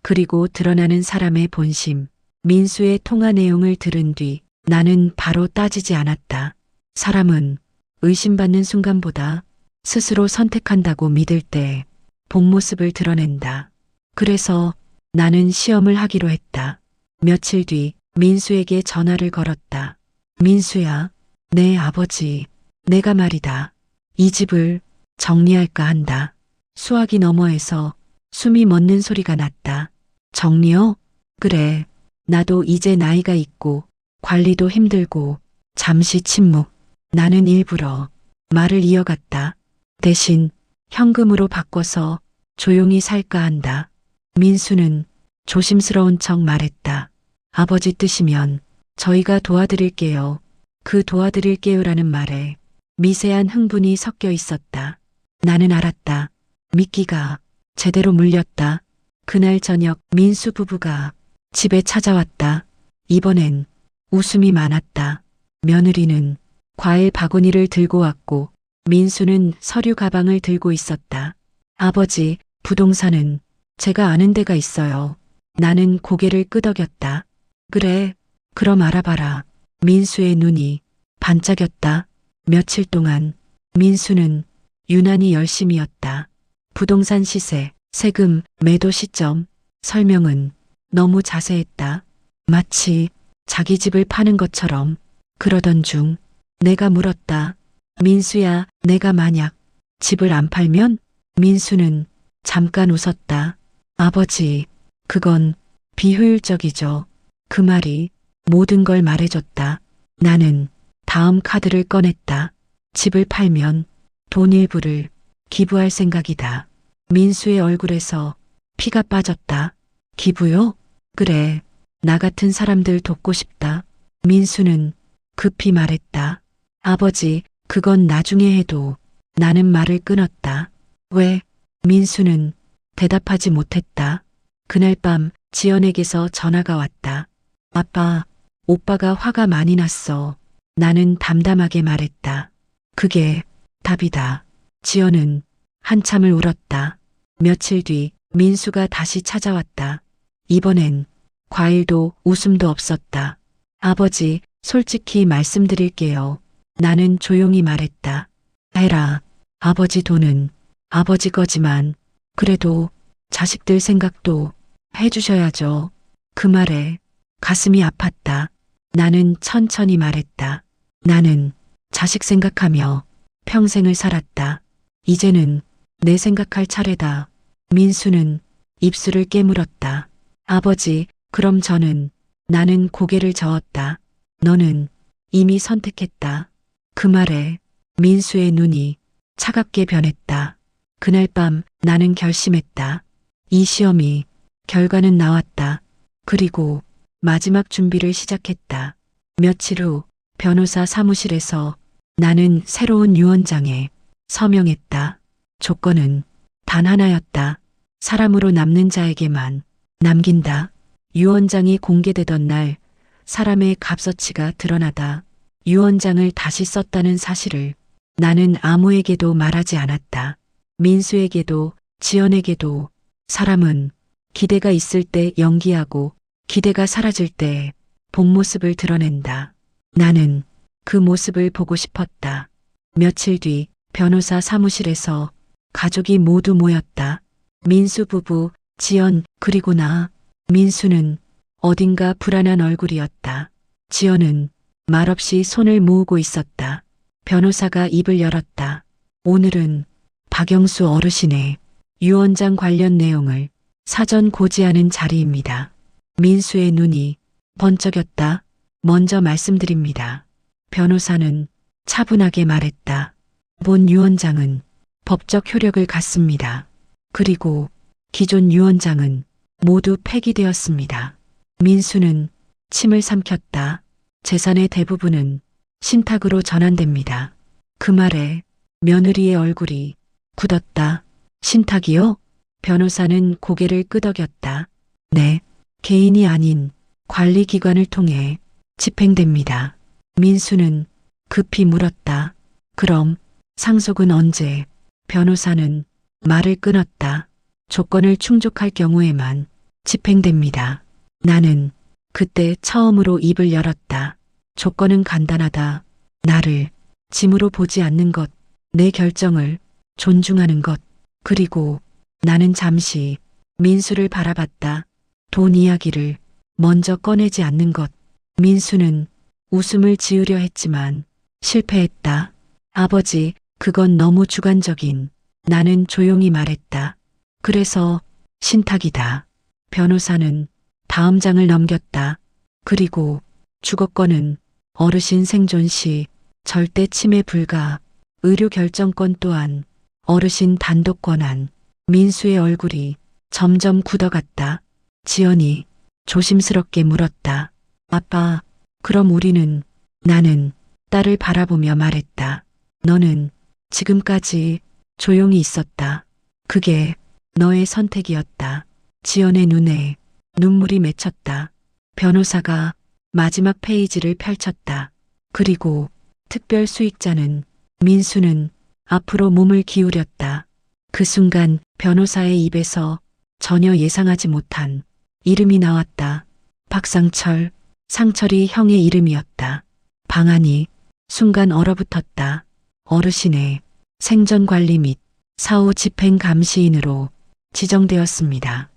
그리고 드러나는 사람의 본심. 민수의 통화 내용을 들은 뒤 나는 바로 따지지 않았다. 사람은 의심받는 순간보다 스스로 선택한다고 믿을 때 본 모습을 드러낸다. 그래서 나는 시험을 하기로 했다. 며칠 뒤 민수에게 전화를 걸었다. 민수야, 내 아버지, 내가 말이다. 이 집을 정리할까 한다. 수화기 너머에서 숨이 멎는 소리가 났다. 정리요? 그래. 나도 이제 나이가 있고 관리도 힘들고. 잠시 침묵. 나는 일부러 말을 이어갔다. 대신 현금으로 바꿔서 조용히 살까 한다. 민수는 조심스러운 척 말했다. 아버지 뜻이면 저희가 도와드릴게요. 그 도와드릴게요라는 말에 미세한 흥분이 섞여 있었다. 나는 알았다. 미끼가 제대로 물렸다. 그날 저녁 민수 부부가 집에 찾아왔다. 이번엔 웃음이 많았다. 며느리는 과일 바구니를 들고 왔고 민수는 서류 가방을 들고 있었다. 아버지, 부동산은 제가 아는 데가 있어요. 나는 고개를 끄덕였다. 그래, 그럼 알아봐라. 민수의 눈이 반짝였다. 며칠 동안 민수는 유난히 열심이었다. 부동산 시세, 세금, 매도 시점, 설명은 너무 자세했다. 마치 자기 집을 파는 것처럼. 그러던 중 내가 물었다. 민수야, 내가 만약 집을 안 팔면? 민수는 잠깐 웃었다. 아버지, 그건 비효율적이죠. 그 말이 모든 걸 말해줬다. 나는 다음 카드를 꺼냈다. 집을 팔면 돈 일부를 기부할 생각이다. 민수의 얼굴에서 피가 빠졌다. 기부요? 그래, 나 같은 사람들 돕고 싶다. 민수는 급히 말했다. 아버지, 그건 나중에 해도. 나는 말을 끊었다. 왜? 민수는 대답하지 못했다. 그날 밤 지연에게서 전화가 왔다. 아빠, 오빠가 화가 많이 났어. 나는 담담하게 말했다. 그게 답이다. 지연은 한참을 울었다. 며칠 뒤 민수가 다시 찾아왔다. 이번엔 과일도 웃음도 없었다. 아버지, 솔직히 말씀드릴게요. 나는 조용히 말했다. 해라. 아버지 돈은 아버지 거지만 그래도 자식들 생각도 해주셔야죠. 그 말에 가슴이 아팠다. 나는 천천히 말했다. 나는 자식 생각하며 평생을 살았다. 이제는 내 생각할 차례다. 민수는 입술을 깨물었다. 아버지, 그럼 저는. 나는 고개를 저었다. 너는 이미 선택했다. 그 말에 민수의 눈이 차갑게 변했다. 그날 밤 나는 결심했다. 이 시험이 결과는 나왔다. 그리고 마지막 준비를 시작했다. 며칠 후 변호사 사무실에서 나는 새로운 유언장에 서명했다. 조건은 단 하나였다. 사람으로 남는 자에게만 남긴다. 유언장이 공개되던 날 사람의 값어치가 드러나다. 유언장을 다시 썼다는 사실을 나는 아무에게도 말하지 않았다. 민수에게도 지연에게도. 사람은 기대가 있을 때 연기하고 기대가 사라질 때 본 모습을 드러낸다. 나는 그 모습을 보고 싶었다. 며칠 뒤 변호사 사무실에서 가족이 모두 모였다. 민수 부부, 지연, 그리고 나. 민수는 어딘가 불안한 얼굴이었다. 지연은 말없이 손을 모으고 있었다. 변호사가 입을 열었다. 오늘은 박영수 어르신의 유언장 관련 내용을 사전 고지하는 자리입니다. 민수의 눈이 번쩍였다. 먼저 말씀드립니다. 변호사는 차분하게 말했다. 본 유언장은 법적 효력을 갖습니다. 그리고 기존 유언장은 모두 폐기되었습니다. 민수는 침을 삼켰다. 재산의 대부분은 신탁으로 전환됩니다. 그 말에 며느리의 얼굴이 굳었다. 신탁이요? 변호사는 고개를 끄덕였다. 네, 개인이 아닌 관리기관을 통해 집행됩니다. 민수는 급히 물었다. 그럼 상속은 언제? 변호사는 말을 끊었다. 조건을 충족할 경우에만. 집행됩니다. 나는 그때 처음으로 입을 열었다. 조건은 간단하다. 나를 짐으로 보지 않는 것, 내 결정을 존중하는 것, 그리고 나는 잠시 민수를 바라봤다. 돈 이야기를 먼저 꺼내지 않는 것. 민수는 웃음을 지으려 했지만 실패했다. 아버지, 그건 너무 주관적인. 나는 조용히 말했다. 그래서 신탁이다. 변호사는 다음 장을 넘겼다. 그리고 주거권은 어르신 생존 시 절대 침해 불가. 의료 결정권 또한 어르신 단독 권한. 민수의 얼굴이 점점 굳어갔다. 지연이 조심스럽게 물었다. 아빠, 그럼 우리는? 나는 딸을 바라보며 말했다. 너는 지금까지 조용히 있었다. 그게 너의 선택이었다. 지연의 눈에 눈물이 맺혔다. 변호사가 마지막 페이지를 펼쳤다. 그리고 특별 수익자는 민수는 앞으로 몸을 기울였다. 그 순간 변호사의 입에서 전혀 예상하지 못한 이름이 나왔다. 박상철, 상철이 형의 이름이었다. 방안이 순간 얼어붙었다. 어르신의 생전관리 및 사후 집행 감시인으로 지정되었습니다.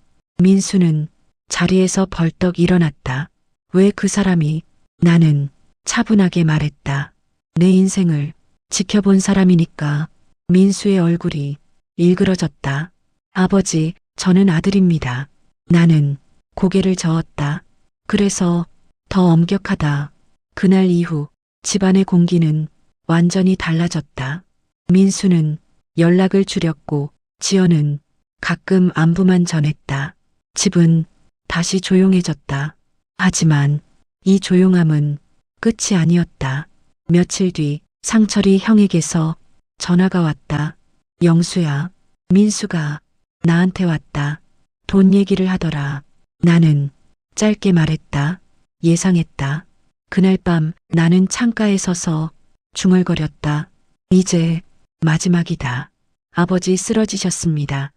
민수는 자리에서 벌떡 일어났다. 왜 그 사람이? 나는 차분하게 말했다. 내 인생을 지켜본 사람이니까. 민수의 얼굴이 일그러졌다. 아버지, 저는 아들입니다. 나는 고개를 저었다. 그래서 더 엄격하다. 그날 이후 집안의 공기는 완전히 달라졌다. 민수는 연락을 줄였고 지연은 가끔 안부만 전했다. 집은 다시 조용해졌다. 하지만 이 조용함은 끝이 아니었다. 며칠 뒤 상철이 형에게서 전화가 왔다. 영수야, 민수가 나한테 왔다. 돈 얘기를 하더라. 나는 짧게 말했다. 예상했다. 그날 밤 나는 창가에 서서 중얼거렸다. 이제 마지막이다. 아버지 쓰러지셨습니다.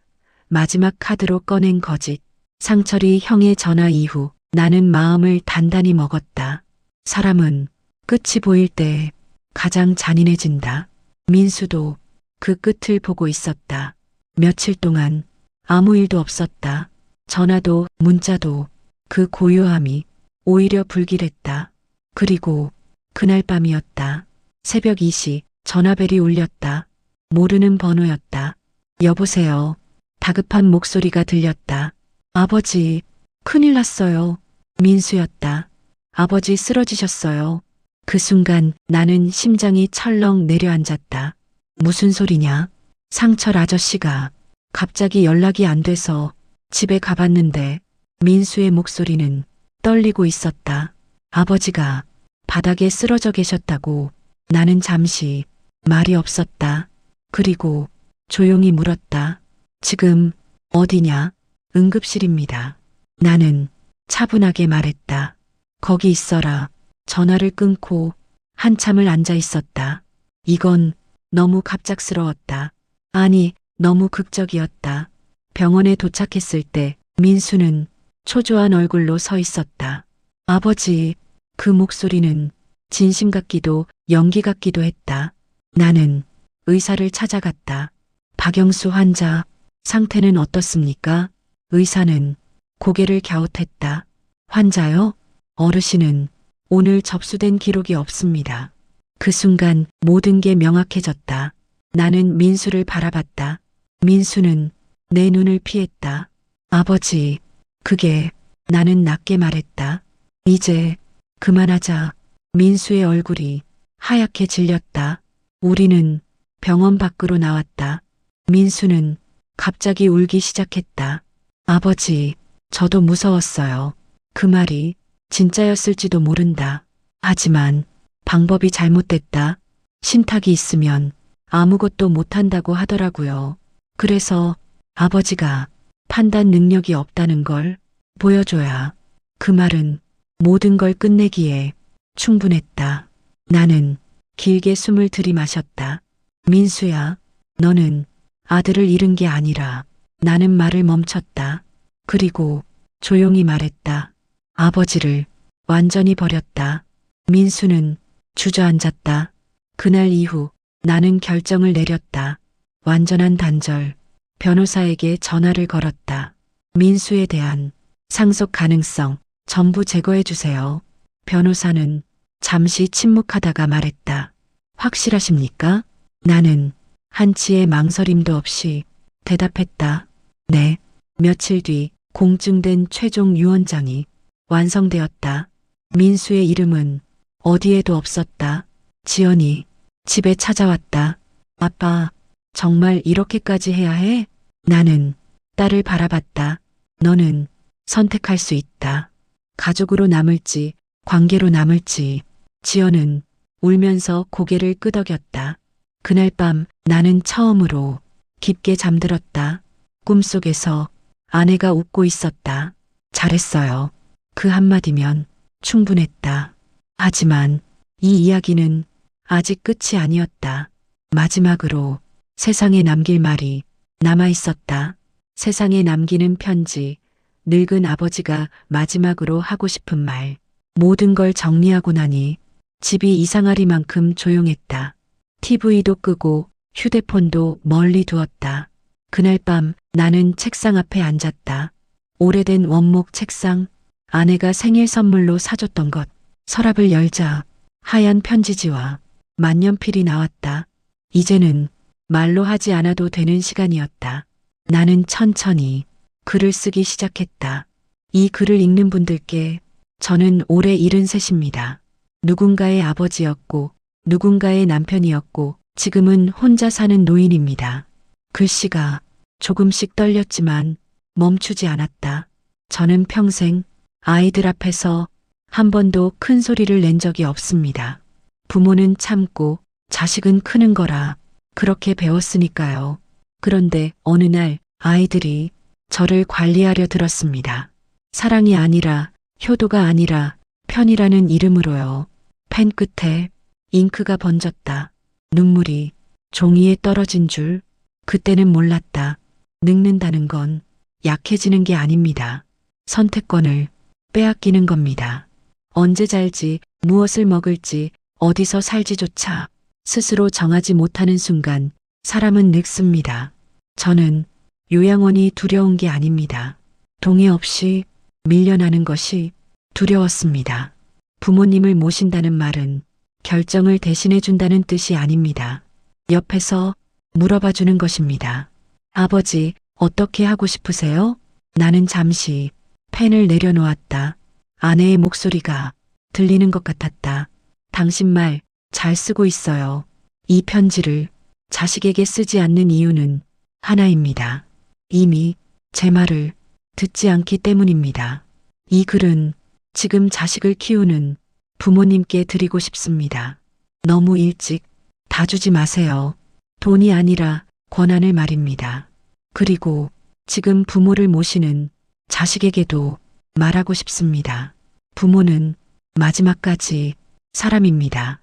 마지막 카드로 꺼낸 거짓. 상철이 형의 전화 이후 나는 마음을 단단히 먹었다. 사람은 끝이 보일 때 가장 잔인해진다. 민수도 그 끝을 보고 있었다. 며칠 동안 아무 일도 없었다. 전화도 문자도. 그 고요함이 오히려 불길했다. 그리고 그날 밤이었다. 새벽 2시 전화벨이 울렸다. 모르는 번호였다. 여보세요. 다급한 목소리가 들렸다. 아버지, 큰일 났어요. 민수였다. 아버지 쓰러지셨어요. 그 순간 나는 심장이 철렁 내려앉았다. 무슨 소리냐? 상철 아저씨가 갑자기 연락이 안 돼서 집에 가봤는데 민수의 목소리는 떨리고 있었다. 아버지가 바닥에 쓰러져 계셨다고. 나는 잠시 말이 없었다. 그리고 조용히 물었다. 지금 어디냐? 응급실입니다. 나는 차분하게 말했다. 거기 있어라. 전화를 끊고 한참을 앉아 있었다. 이건 너무 갑작스러웠다. 아니, 너무 극적이었다. 병원에 도착했을 때 민수는 초조한 얼굴로 서 있었다. 아버지, 그 목소리는 진심 같기도 연기 같기도 했다. 나는 의사를 찾아갔다. 박영수 환자, 상태는 어떻습니까? 의사는 고개를 갸웃했다. 환자요? 어르신은 오늘 접수된 기록이 없습니다. 그 순간 모든 게 명확해졌다. 나는 민수를 바라봤다. 민수는 내 눈을 피했다. 아버지, 그게. 나는 낮게 말했다. 이제 그만하자. 민수의 얼굴이 하얗게 질렸다. 우리는 병원 밖으로 나왔다. 민수는 갑자기 울기 시작했다. 아버지, 저도 무서웠어요. 그 말이 진짜였을지도 모른다. 하지만 방법이 잘못됐다. 신탁이 있으면 아무것도 못한다고 하더라고요. 그래서 아버지가 판단 능력이 없다는 걸 보여줘야. 그 말은 모든 걸 끝내기에 충분했다. 나는 길게 숨을 들이마셨다. 민수야, 너는 아들을 잃은 게 아니라. 나는 말을 멈췄다. 그리고 조용히 말했다. 아버지를 완전히 버렸다. 민수는 주저앉았다. 그날 이후 나는 결정을 내렸다. 완전한 단절. 변호사에게 전화를 걸었다. 민수에 대한 상속 가능성 전부 제거해 주세요. 변호사는 잠시 침묵하다가 말했다. 확실하십니까? 나는 한치의 망설임도 없이 대답했다. 네. 며칠 뒤 공증된 최종 유언장이 완성되었다. 민수의 이름은 어디에도 없었다. 지연이 집에 찾아왔다. 아빠, 정말 이렇게까지 해야 해? 나는 딸을 바라봤다. 너는 선택할 수 있다. 가족으로 남을지, 관계로 남을지. 지연은 울면서 고개를 끄덕였다. 그날 밤 나는 처음으로 깊게 잠들었다. 꿈속에서 아내가 웃고 있었다. 잘했어요. 그 한마디면 충분했다. 하지만 이 이야기는 아직 끝이 아니었다. 마지막으로 세상에 남길 말이 남아 있었다. 세상에 남기는 편지, 늙은 아버지가 마지막으로 하고 싶은 말. 모든 걸 정리하고 나니 집이 이상하리만큼 조용했다. TV도 끄고 휴대폰도 멀리 두었다. 그날 밤 나는 책상 앞에 앉았다. 오래된 원목 책상, 아내가 생일 선물로 사줬던 것. 서랍을 열자 하얀 편지지와 만년필이 나왔다. 이제는 말로 하지 않아도 되는 시간이었다. 나는 천천히 글을 쓰기 시작했다. 이 글을 읽는 분들께 저는 올해 73입니다. 누군가의 아버지였고 누군가의 남편이었고 지금은 혼자 사는 노인입니다. 글씨가 조금씩 떨렸지만 멈추지 않았다. 저는 평생 아이들 앞에서 한 번도 큰 소리를 낸 적이 없습니다. 부모는 참고 자식은 크는 거라 그렇게 배웠으니까요. 그런데 어느 날 아이들이 저를 관리하려 들었습니다. 사랑이 아니라 효도가 아니라 편이라는 이름으로요. 펜 끝에 잉크가 번졌다. 눈물이 종이에 떨어진 줄 그때는 몰랐다. 늙는다는 건 약해지는 게 아닙니다. 선택권을 빼앗기는 겁니다. 언제 잘지, 무엇을 먹을지, 어디서 살지조차 스스로 정하지 못하는 순간 사람은 늙습니다. 저는 요양원이 두려운 게 아닙니다. 동의 없이 밀려나는 것이 두려웠습니다. 부모님을 모신다는 말은 결정을 대신해 준다는 뜻이 아닙니다. 옆에서 물어봐 주는 것입니다. 아버지, 어떻게 하고 싶으세요? 나는 잠시 펜을 내려놓았다. 아내의 목소리가 들리는 것 같았다. 당신 말 잘 쓰고 있어요. 이 편지를 자식에게 쓰지 않는 이유는 하나입니다. 이미 제 말을 듣지 않기 때문입니다. 이 글은 지금 자식을 키우는 부모님께 드리고 싶습니다. 너무 일찍 다 주지 마세요. 돈이 아니라 권한을 말입니다. 그리고 지금 부모를 모시는 자식에게도 말하고 싶습니다. 부모는 마지막까지 사람입니다.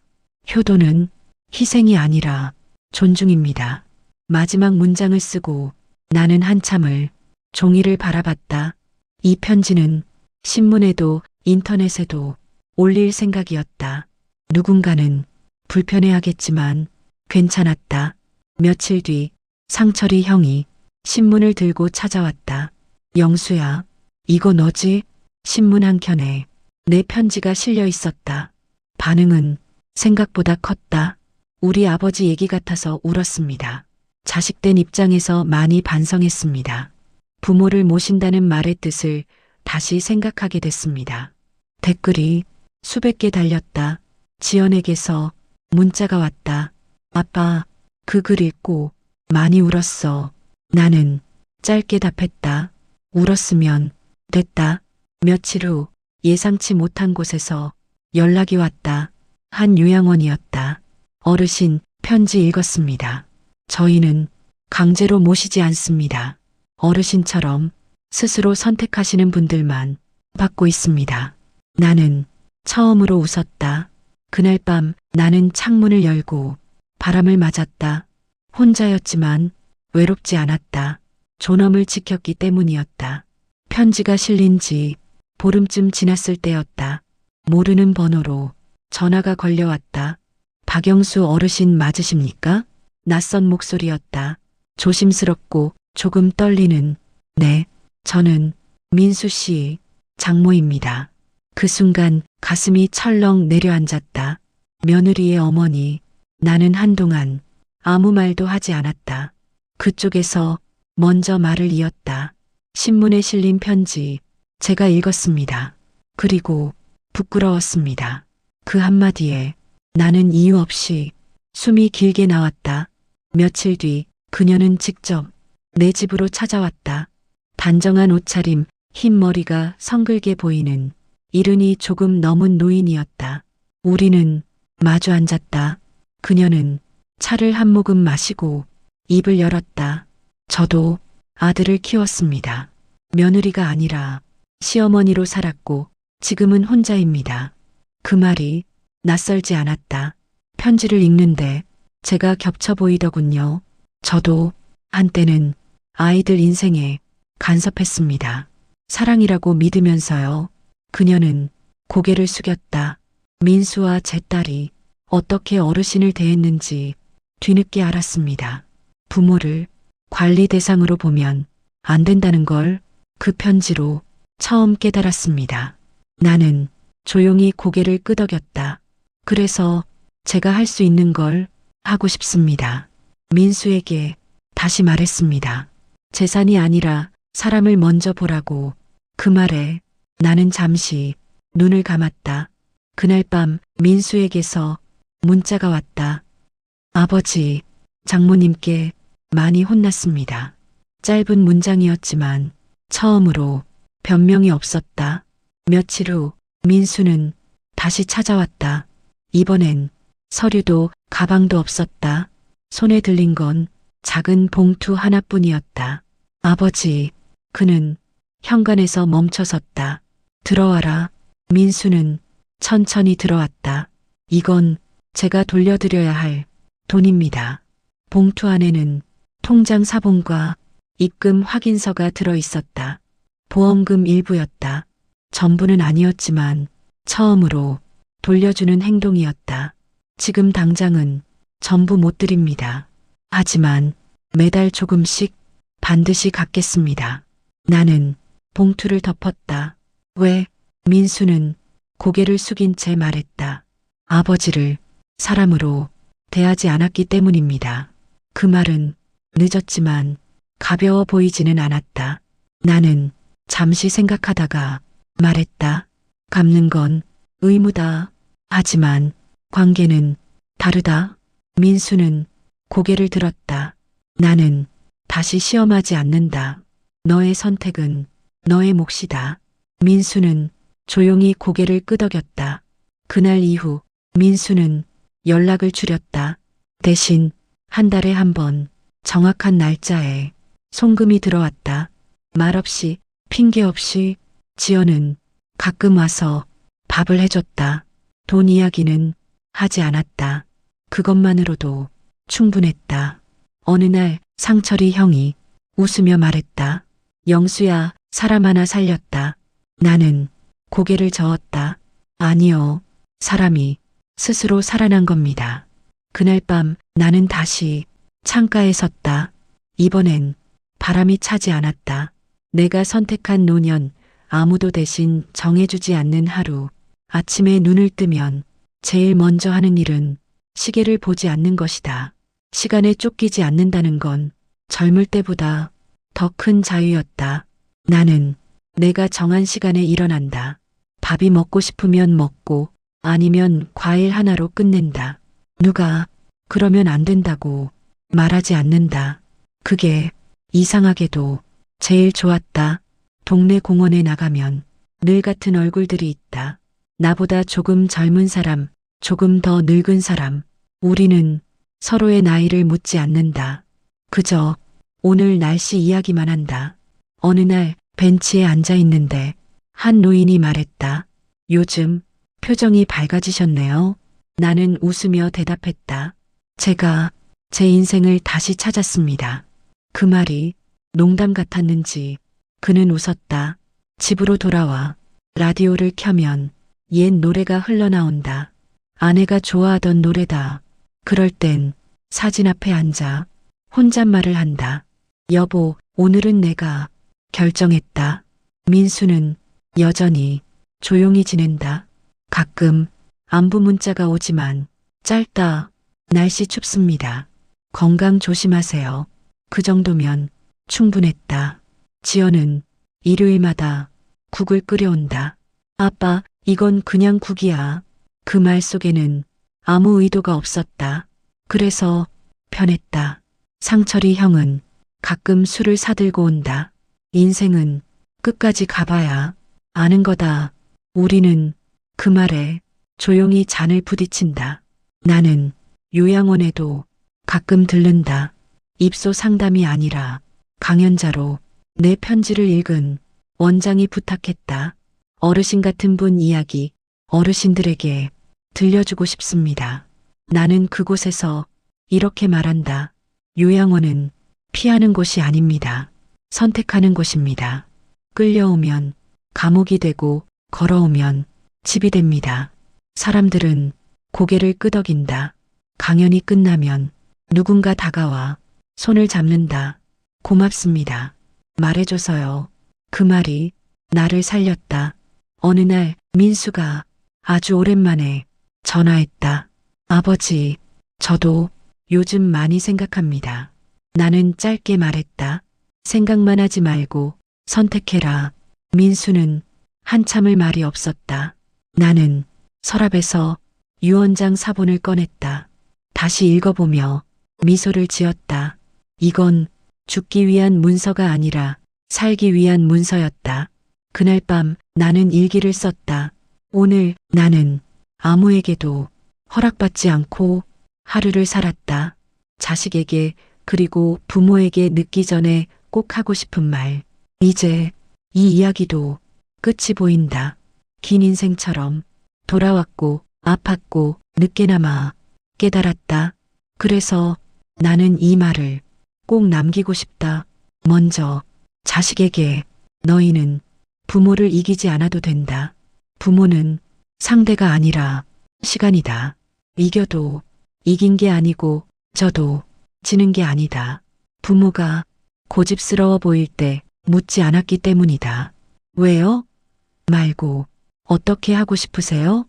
효도는 희생이 아니라 존중입니다. 마지막 문장을 쓰고 나는 한참을 종이를 바라봤다. 이 편지는 신문에도 인터넷에도 올릴 생각이었다. 누군가는 불편해하겠지만 괜찮았다. 며칠 뒤 상철이 형이 신문을 들고 찾아왔다. 영수야, 이거 너지? 신문 한 켠에 내 편지가 실려 있었다. 반응은 생각보다 컸다. 우리 아버지 얘기 같아서 울었습니다. 자식된 입장에서 많이 반성했습니다. 부모를 모신다는 말의 뜻을 다시 생각하게 됐습니다. 댓글이 수백 개 달렸다. 지연에게서 문자가 왔다. 아빠, 그 글 읽고 많이 울었어. 나는 짧게 답했다. 울었으면 됐다. 며칠 후 예상치 못한 곳에서 연락이 왔다. 한 요양원이었다. 어르신, 편지 읽었습니다. 저희는 강제로 모시지 않습니다. 어르신처럼 스스로 선택하시는 분들만 받고 있습니다. 나는 처음으로 웃었다. 그날 밤 나는 창문을 열고 바람을 맞았다. 혼자였지만 외롭지 않았다. 존엄을 지켰기 때문이었다. 편지가 실린 지 보름쯤 지났을 때였다. 모르는 번호로 전화가 걸려왔다. 박영수 어르신 맞으십니까? 낯선 목소리였다. 조심스럽고 조금 떨리는 네, 저는 민수 씨 장모입니다. 그 순간 가슴이 철렁 내려앉았다. 며느리의 어머니, 나는 한동안 아무 말도 하지 않았다. 그쪽에서 먼저 말을 이었다. 신문에 실린 편지, 제가 읽었습니다. 그리고 부끄러웠습니다. 그 한마디에 나는 이유 없이 숨이 길게 나왔다. 며칠 뒤 그녀는 직접 내 집으로 찾아왔다. 단정한 옷차림, 흰 머리가 성글게 보이는 이른이 조금 넘은 노인이었다. 우리는 마주 앉았다. 그녀는 차를 한 모금 마시고 입을 열었다. 저도 아들을 키웠습니다. 며느리가 아니라 시어머니로 살았고 지금은 혼자입니다. 그 말이 낯설지 않았다. 편지를 읽는데 제가 겹쳐 보이더군요. 저도 한때는 아이들 인생에 간섭했습니다. 사랑이라고 믿으면서요. 그녀는 고개를 숙였다. 민수와 제 딸이 어떻게 어르신을 대했는지 뒤늦게 알았습니다. 부모를 관리 대상으로 보면 안 된다는 걸 그 편지로 처음 깨달았습니다. 나는 조용히 고개를 끄덕였다. 그래서 제가 할 수 있는 걸 하고 싶습니다. 민수에게 다시 말했습니다. 재산이 아니라 사람을 먼저 보라고. 그 말에 나는 잠시 눈을 감았다. 그날 밤 민수에게서 문자가 왔다. 아버지, 장모님께 많이 혼났습니다. 짧은 문장이었지만 처음으로 변명이 없었다. 며칠 후 민수는 다시 찾아왔다. 이번엔 서류도 가방도 없었다. 손에 들린 건 작은 봉투 하나뿐이었다. 아버지, 그는 현관에서 멈춰섰다. 들어와라. 민수는 천천히 들어왔다. 이건 제가 돌려드려야 할 돈입니다. 봉투 안에는 통장 사본과 입금 확인서가 들어 있었다. 보험금 일부였다. 전부는 아니었지만 처음으로 돌려주는 행동이었다. 지금 당장은 전부 못 드립니다. 하지만 매달 조금씩 반드시 갚겠습니다. 나는 봉투를 덮었다. 왜? 민수는 고개를 숙인 채 말했다. 아버지를 사람으로 대하지 않았기 때문입니다. 그 말은 늦었지만 가벼워 보이지는 않았다. 나는 잠시 생각하다가 말했다. 갚는 건 의무다. 하지만 관계는 다르다. 민수는 고개를 들었다. 나는 다시 시험하지 않는다. 너의 선택은 너의 몫이다. 민수는 조용히 고개를 끄덕였다. 그날 이후 민수는 연락을 줄였다. 대신 한 달에 한 번 정확한 날짜에 송금이 들어왔다. 말없이 핑계 없이. 지연은 가끔 와서 밥을 해줬다. 돈 이야기는 하지 않았다. 그것만으로도 충분했다. 어느 날 상철이 형이 웃으며 말했다. 영수야, 사람 하나 살렸다. 나는 고개를 저었다. 아니요, 사람이 스스로 살아난 겁니다. 그날 밤 나는 다시 창가에 섰다. 이번엔 바람이 차지 않았다. 내가 선택한 노년, 아무도 대신 정해주지 않는 하루. 아침에 눈을 뜨면 제일 먼저 하는 일은 시계를 보지 않는 것이다. 시간에 쫓기지 않는다는 건 젊을 때보다 더 큰 자유였다. 나는 내가 정한 시간에 일어난다. 밥이 먹고 싶으면 먹고 아니면 과일 하나로 끝낸다. 누가 그러면 안 된다고 말하지 않는다. 그게 이상하게도 제일 좋았다. 동네 공원에 나가면 늘 같은 얼굴들이 있다. 나보다 조금 젊은 사람, 조금 더 늙은 사람. 우리는 서로의 나이를 묻지 않는다. 그저 오늘 날씨 이야기만 한다. 어느 날 벤치에 앉아 있는데 한 노인이 말했다. 요즘 표정이 밝아지셨네요. 나는 웃으며 대답했다. 제가 제 인생을 다시 찾았습니다. 그 말이 농담 같았는지 그는 웃었다. 집으로 돌아와 라디오를 켜면 옛 노래가 흘러나온다. 아내가 좋아하던 노래다. 그럴 땐 사진 앞에 앉아 혼잣말을 한다. 여보, 오늘은 내가 결정했다. 민수는 여전히 조용히 지낸다. 가끔 안부 문자가 오지만 짧다. 날씨 춥습니다. 건강 조심하세요. 그 정도면 충분했다. 지연은 일요일마다 국을 끓여온다. 아빠, 이건 그냥 국이야. 그 말 속에는 아무 의도가 없었다. 그래서 편했다. 상철이 형은 가끔 술을 사들고 온다. 인생은 끝까지 가봐야 아는 거다. 우리는 그 말에 조용히 잔을 부딪힌다. 나는 요양원에도 가끔 들른다. 입소 상담이 아니라 강연자로 내 편지를 읽은 원장이 부탁했다. 어르신 같은 분 이야기 어르신들에게 들려주고 싶습니다. 나는 그곳에서 이렇게 말한다. 요양원은 피하는 곳이 아닙니다. 선택하는 곳입니다. 끌려오면 감옥이 되고 걸어오면 집이 됩니다. 사람들은 고개를 끄덕인다. 강연이 끝나면 누군가 다가와 손을 잡는다. 고맙습니다. 말해줘서요. 그 말이 나를 살렸다. 어느 날 민수가 아주 오랜만에 전화했다. 아버지, 저도 요즘 많이 생각합니다. 나는 짧게 말했다. 생각만 하지 말고 선택해라. 민수는 한참을 말이 없었다. 나는 서랍에서 유언장 사본을 꺼냈다. 다시 읽어보며 미소를 지었다. 이건 죽기 위한 문서가 아니라 살기 위한 문서였다. 그날 밤 나는 일기를 썼다. 오늘 나는 아무에게도 허락받지 않고 하루를 살았다. 자식에게 그리고 부모에게 늦기 전에 꼭 하고 싶은 말. 이제 이 이야기도 끝이 보인다. 긴 인생처럼 돌아왔고 아팠고 늦게나마 깨달았다. 그래서 나는 이 말을 꼭 남기고 싶다. 먼저 자식에게 너희는 부모를 이기지 않아도 된다. 부모는 상대가 아니라 시간이다. 이겨도 이긴 게 아니고 져도 지는 게 아니다. 부모가 고집스러워 보일 때 묻지 않았기 때문이다. 왜요? 말고 어떻게 하고 싶으세요?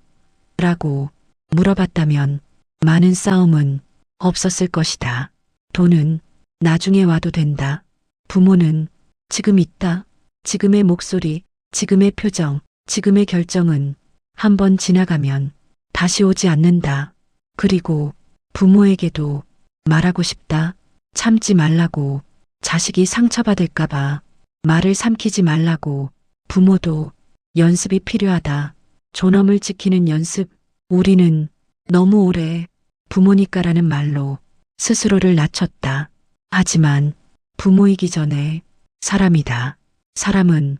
라고 물어봤다면 많은 싸움은 없었을 것이다. 돈은 나중에 와도 된다. 부모는 지금 있다. 지금의 목소리, 지금의 표정, 지금의 결정은 한번 지나가면 다시 오지 않는다. 그리고 부모에게도 말하고 싶다. 참지 말라고. 자식이 상처받을까봐 말을 삼키지 말라고. 부모도 연습이 필요하다. 존엄을 지키는 연습. 우리는 너무 오래 부모니까라는 말로 스스로를 낮췄다. 하지만 부모이기 전에 사람이다. 사람은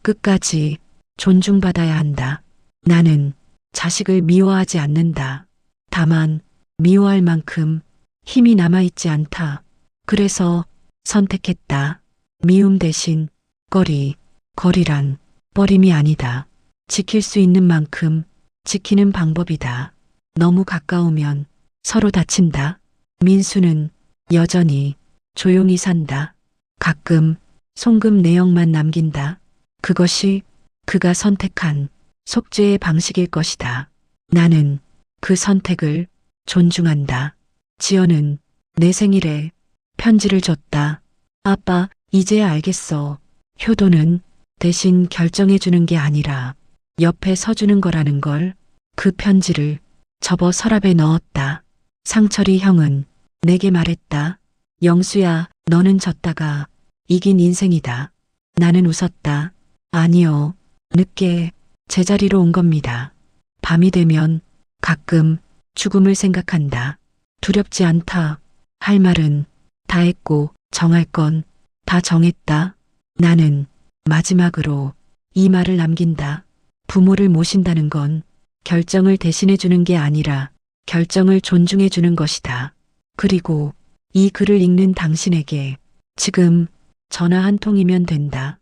끝까지 존중받아야 한다. 나는 자식을 미워하지 않는다. 다만 미워할 만큼 힘이 남아있지 않다. 그래서 선택했다. 미움 대신 거리. 거리란 버림이 아니다. 지킬 수 있는 만큼 지키는 방법이다. 너무 가까우면 서로 다친다. 민수는 여전히 조용히 산다. 가끔 송금 내역만 남긴다. 그것이 그가 선택한 속죄의 방식일 것이다. 나는 그 선택을 존중한다. 지연은 내 생일에 편지를 줬다. 아빠, 이제야 알겠어. 효도는 대신 결정해주는 게 아니라 옆에 서주는 거라는 걸. 그 편지를 접어 서랍에 넣었다. 상철이 형은 내게 말했다. 영수야, 너는 졌다가 이긴 인생이다. 나는 웃었다. 아니요. 늦게 제자리로 온 겁니다. 밤이 되면 가끔 죽음을 생각한다. 두렵지 않다. 할 말은 다 했고 정할 건 다 정했다. 나는 마지막으로 이 말을 남긴다. 부모를 모신다는 건 결정을 대신해 주는 게 아니라 결정을 존중해 주는 것이다. 그리고 이 글을 읽는 당신에게 지금 전화 한 통이면 된다.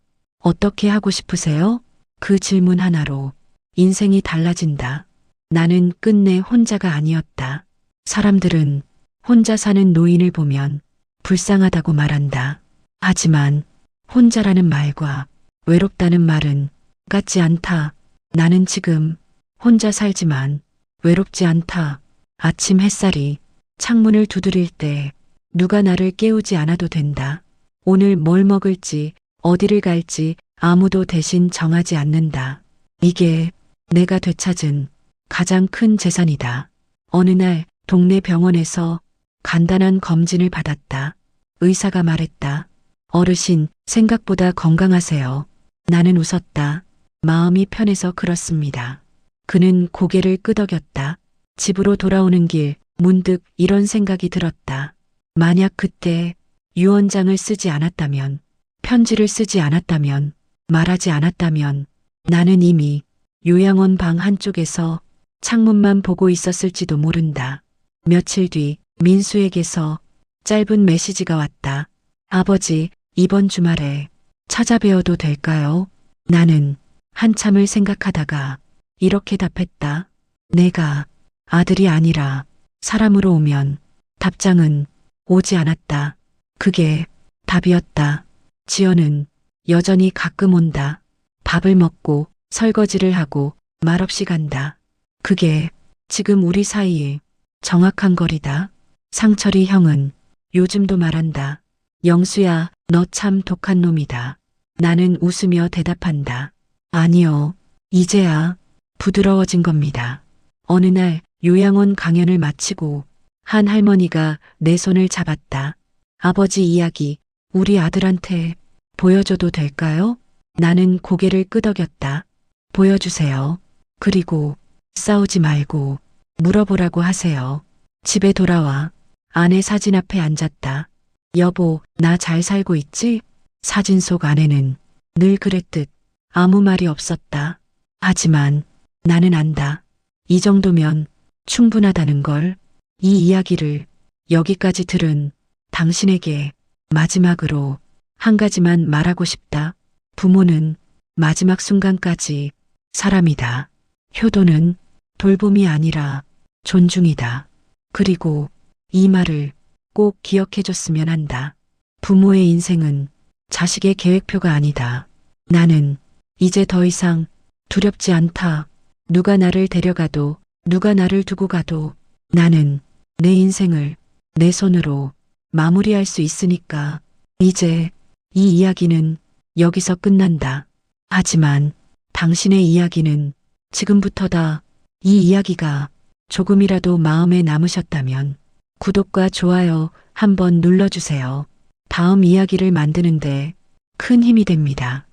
어떻게 하고 싶으세요? 그 질문 하나로 인생이 달라진다. 나는 끝내 혼자가 아니었다. 사람들은 혼자 사는 노인을 보면 불쌍하다고 말한다. 하지만 혼자라는 말과 외롭다는 말은 같지 않다. 나는 지금 혼자 살지만 외롭지 않다. 아침 햇살이 창문을 두드릴 때 누가 나를 깨우지 않아도 된다. 오늘 뭘 먹을지 어디를 갈지 아무도 대신 정하지 않는다. 이게 내가 되찾은 가장 큰 재산이다. 어느 날 동네 병원에서 간단한 검진을 받았다. 의사가 말했다. 어르신, 생각보다 건강하세요. 나는 웃었다. 마음이 편해서 그렇습니다. 그는 고개를 끄덕였다. 집으로 돌아오는 길 문득 이런 생각이 들었다. 만약 그때 유언장을 쓰지 않았다면, 편지를 쓰지 않았다면, 말하지 않았다면 나는 이미 요양원 방 한쪽에서 창문만 보고 있었을지도 모른다. 며칠 뒤 민수에게서 짧은 메시지가 왔다. 아버지, 이번 주말에 찾아뵈어도 될까요? 나는 한참을 생각하다가 이렇게 답했다. 내가 아들이 아니라 사람으로 오면. 답장은 오지 않았다. 그게 답이었다. 지연은 여전히 가끔 온다. 밥을 먹고 설거지를 하고 말없이 간다. 그게 지금 우리 사이의 정확한 거리다. 상철이 형은 요즘도 말한다. 영수야, 너 참 독한 놈이다. 나는 웃으며 대답한다. 아니요, 이제야 부드러워진 겁니다. 어느 날 요양원 강연을 마치고 한 할머니가 내 손을 잡았다. 아버지 이야기 우리 아들한테 보여줘도 될까요? 나는 고개를 끄덕였다. 보여주세요. 그리고 싸우지 말고 물어보라고 하세요. 집에 돌아와 아내 사진 앞에 앉았다. 여보, 나 잘 살고 있지? 사진 속 아내는 늘 그랬듯 아무 말이 없었다. 하지만 나는 안다. 이 정도면 충분하다는 걸. 이 이야기를 여기까지 들은 당신에게 마지막으로 한 가지만 말하고 싶다. 부모는 마지막 순간까지 사람이다. 효도는 돌봄이 아니라 존중이다. 그리고 이 말을 꼭 기억해줬으면 한다. 부모의 인생은 자식의 계획표가 아니다. 나는 이제 더 이상 두렵지 않다. 누가 나를 데려가도, 누가 나를 두고 가도 나는 내 인생을 내 손으로 마무리할 수 있으니까. 이제 이 이야기는 여기서 끝난다. 하지만 당신의 이야기는 지금부터다. 이 이야기가 조금이라도 마음에 남으셨다면 구독과 좋아요 한번 눌러주세요. 다음 이야기를 만드는데 큰 힘이 됩니다.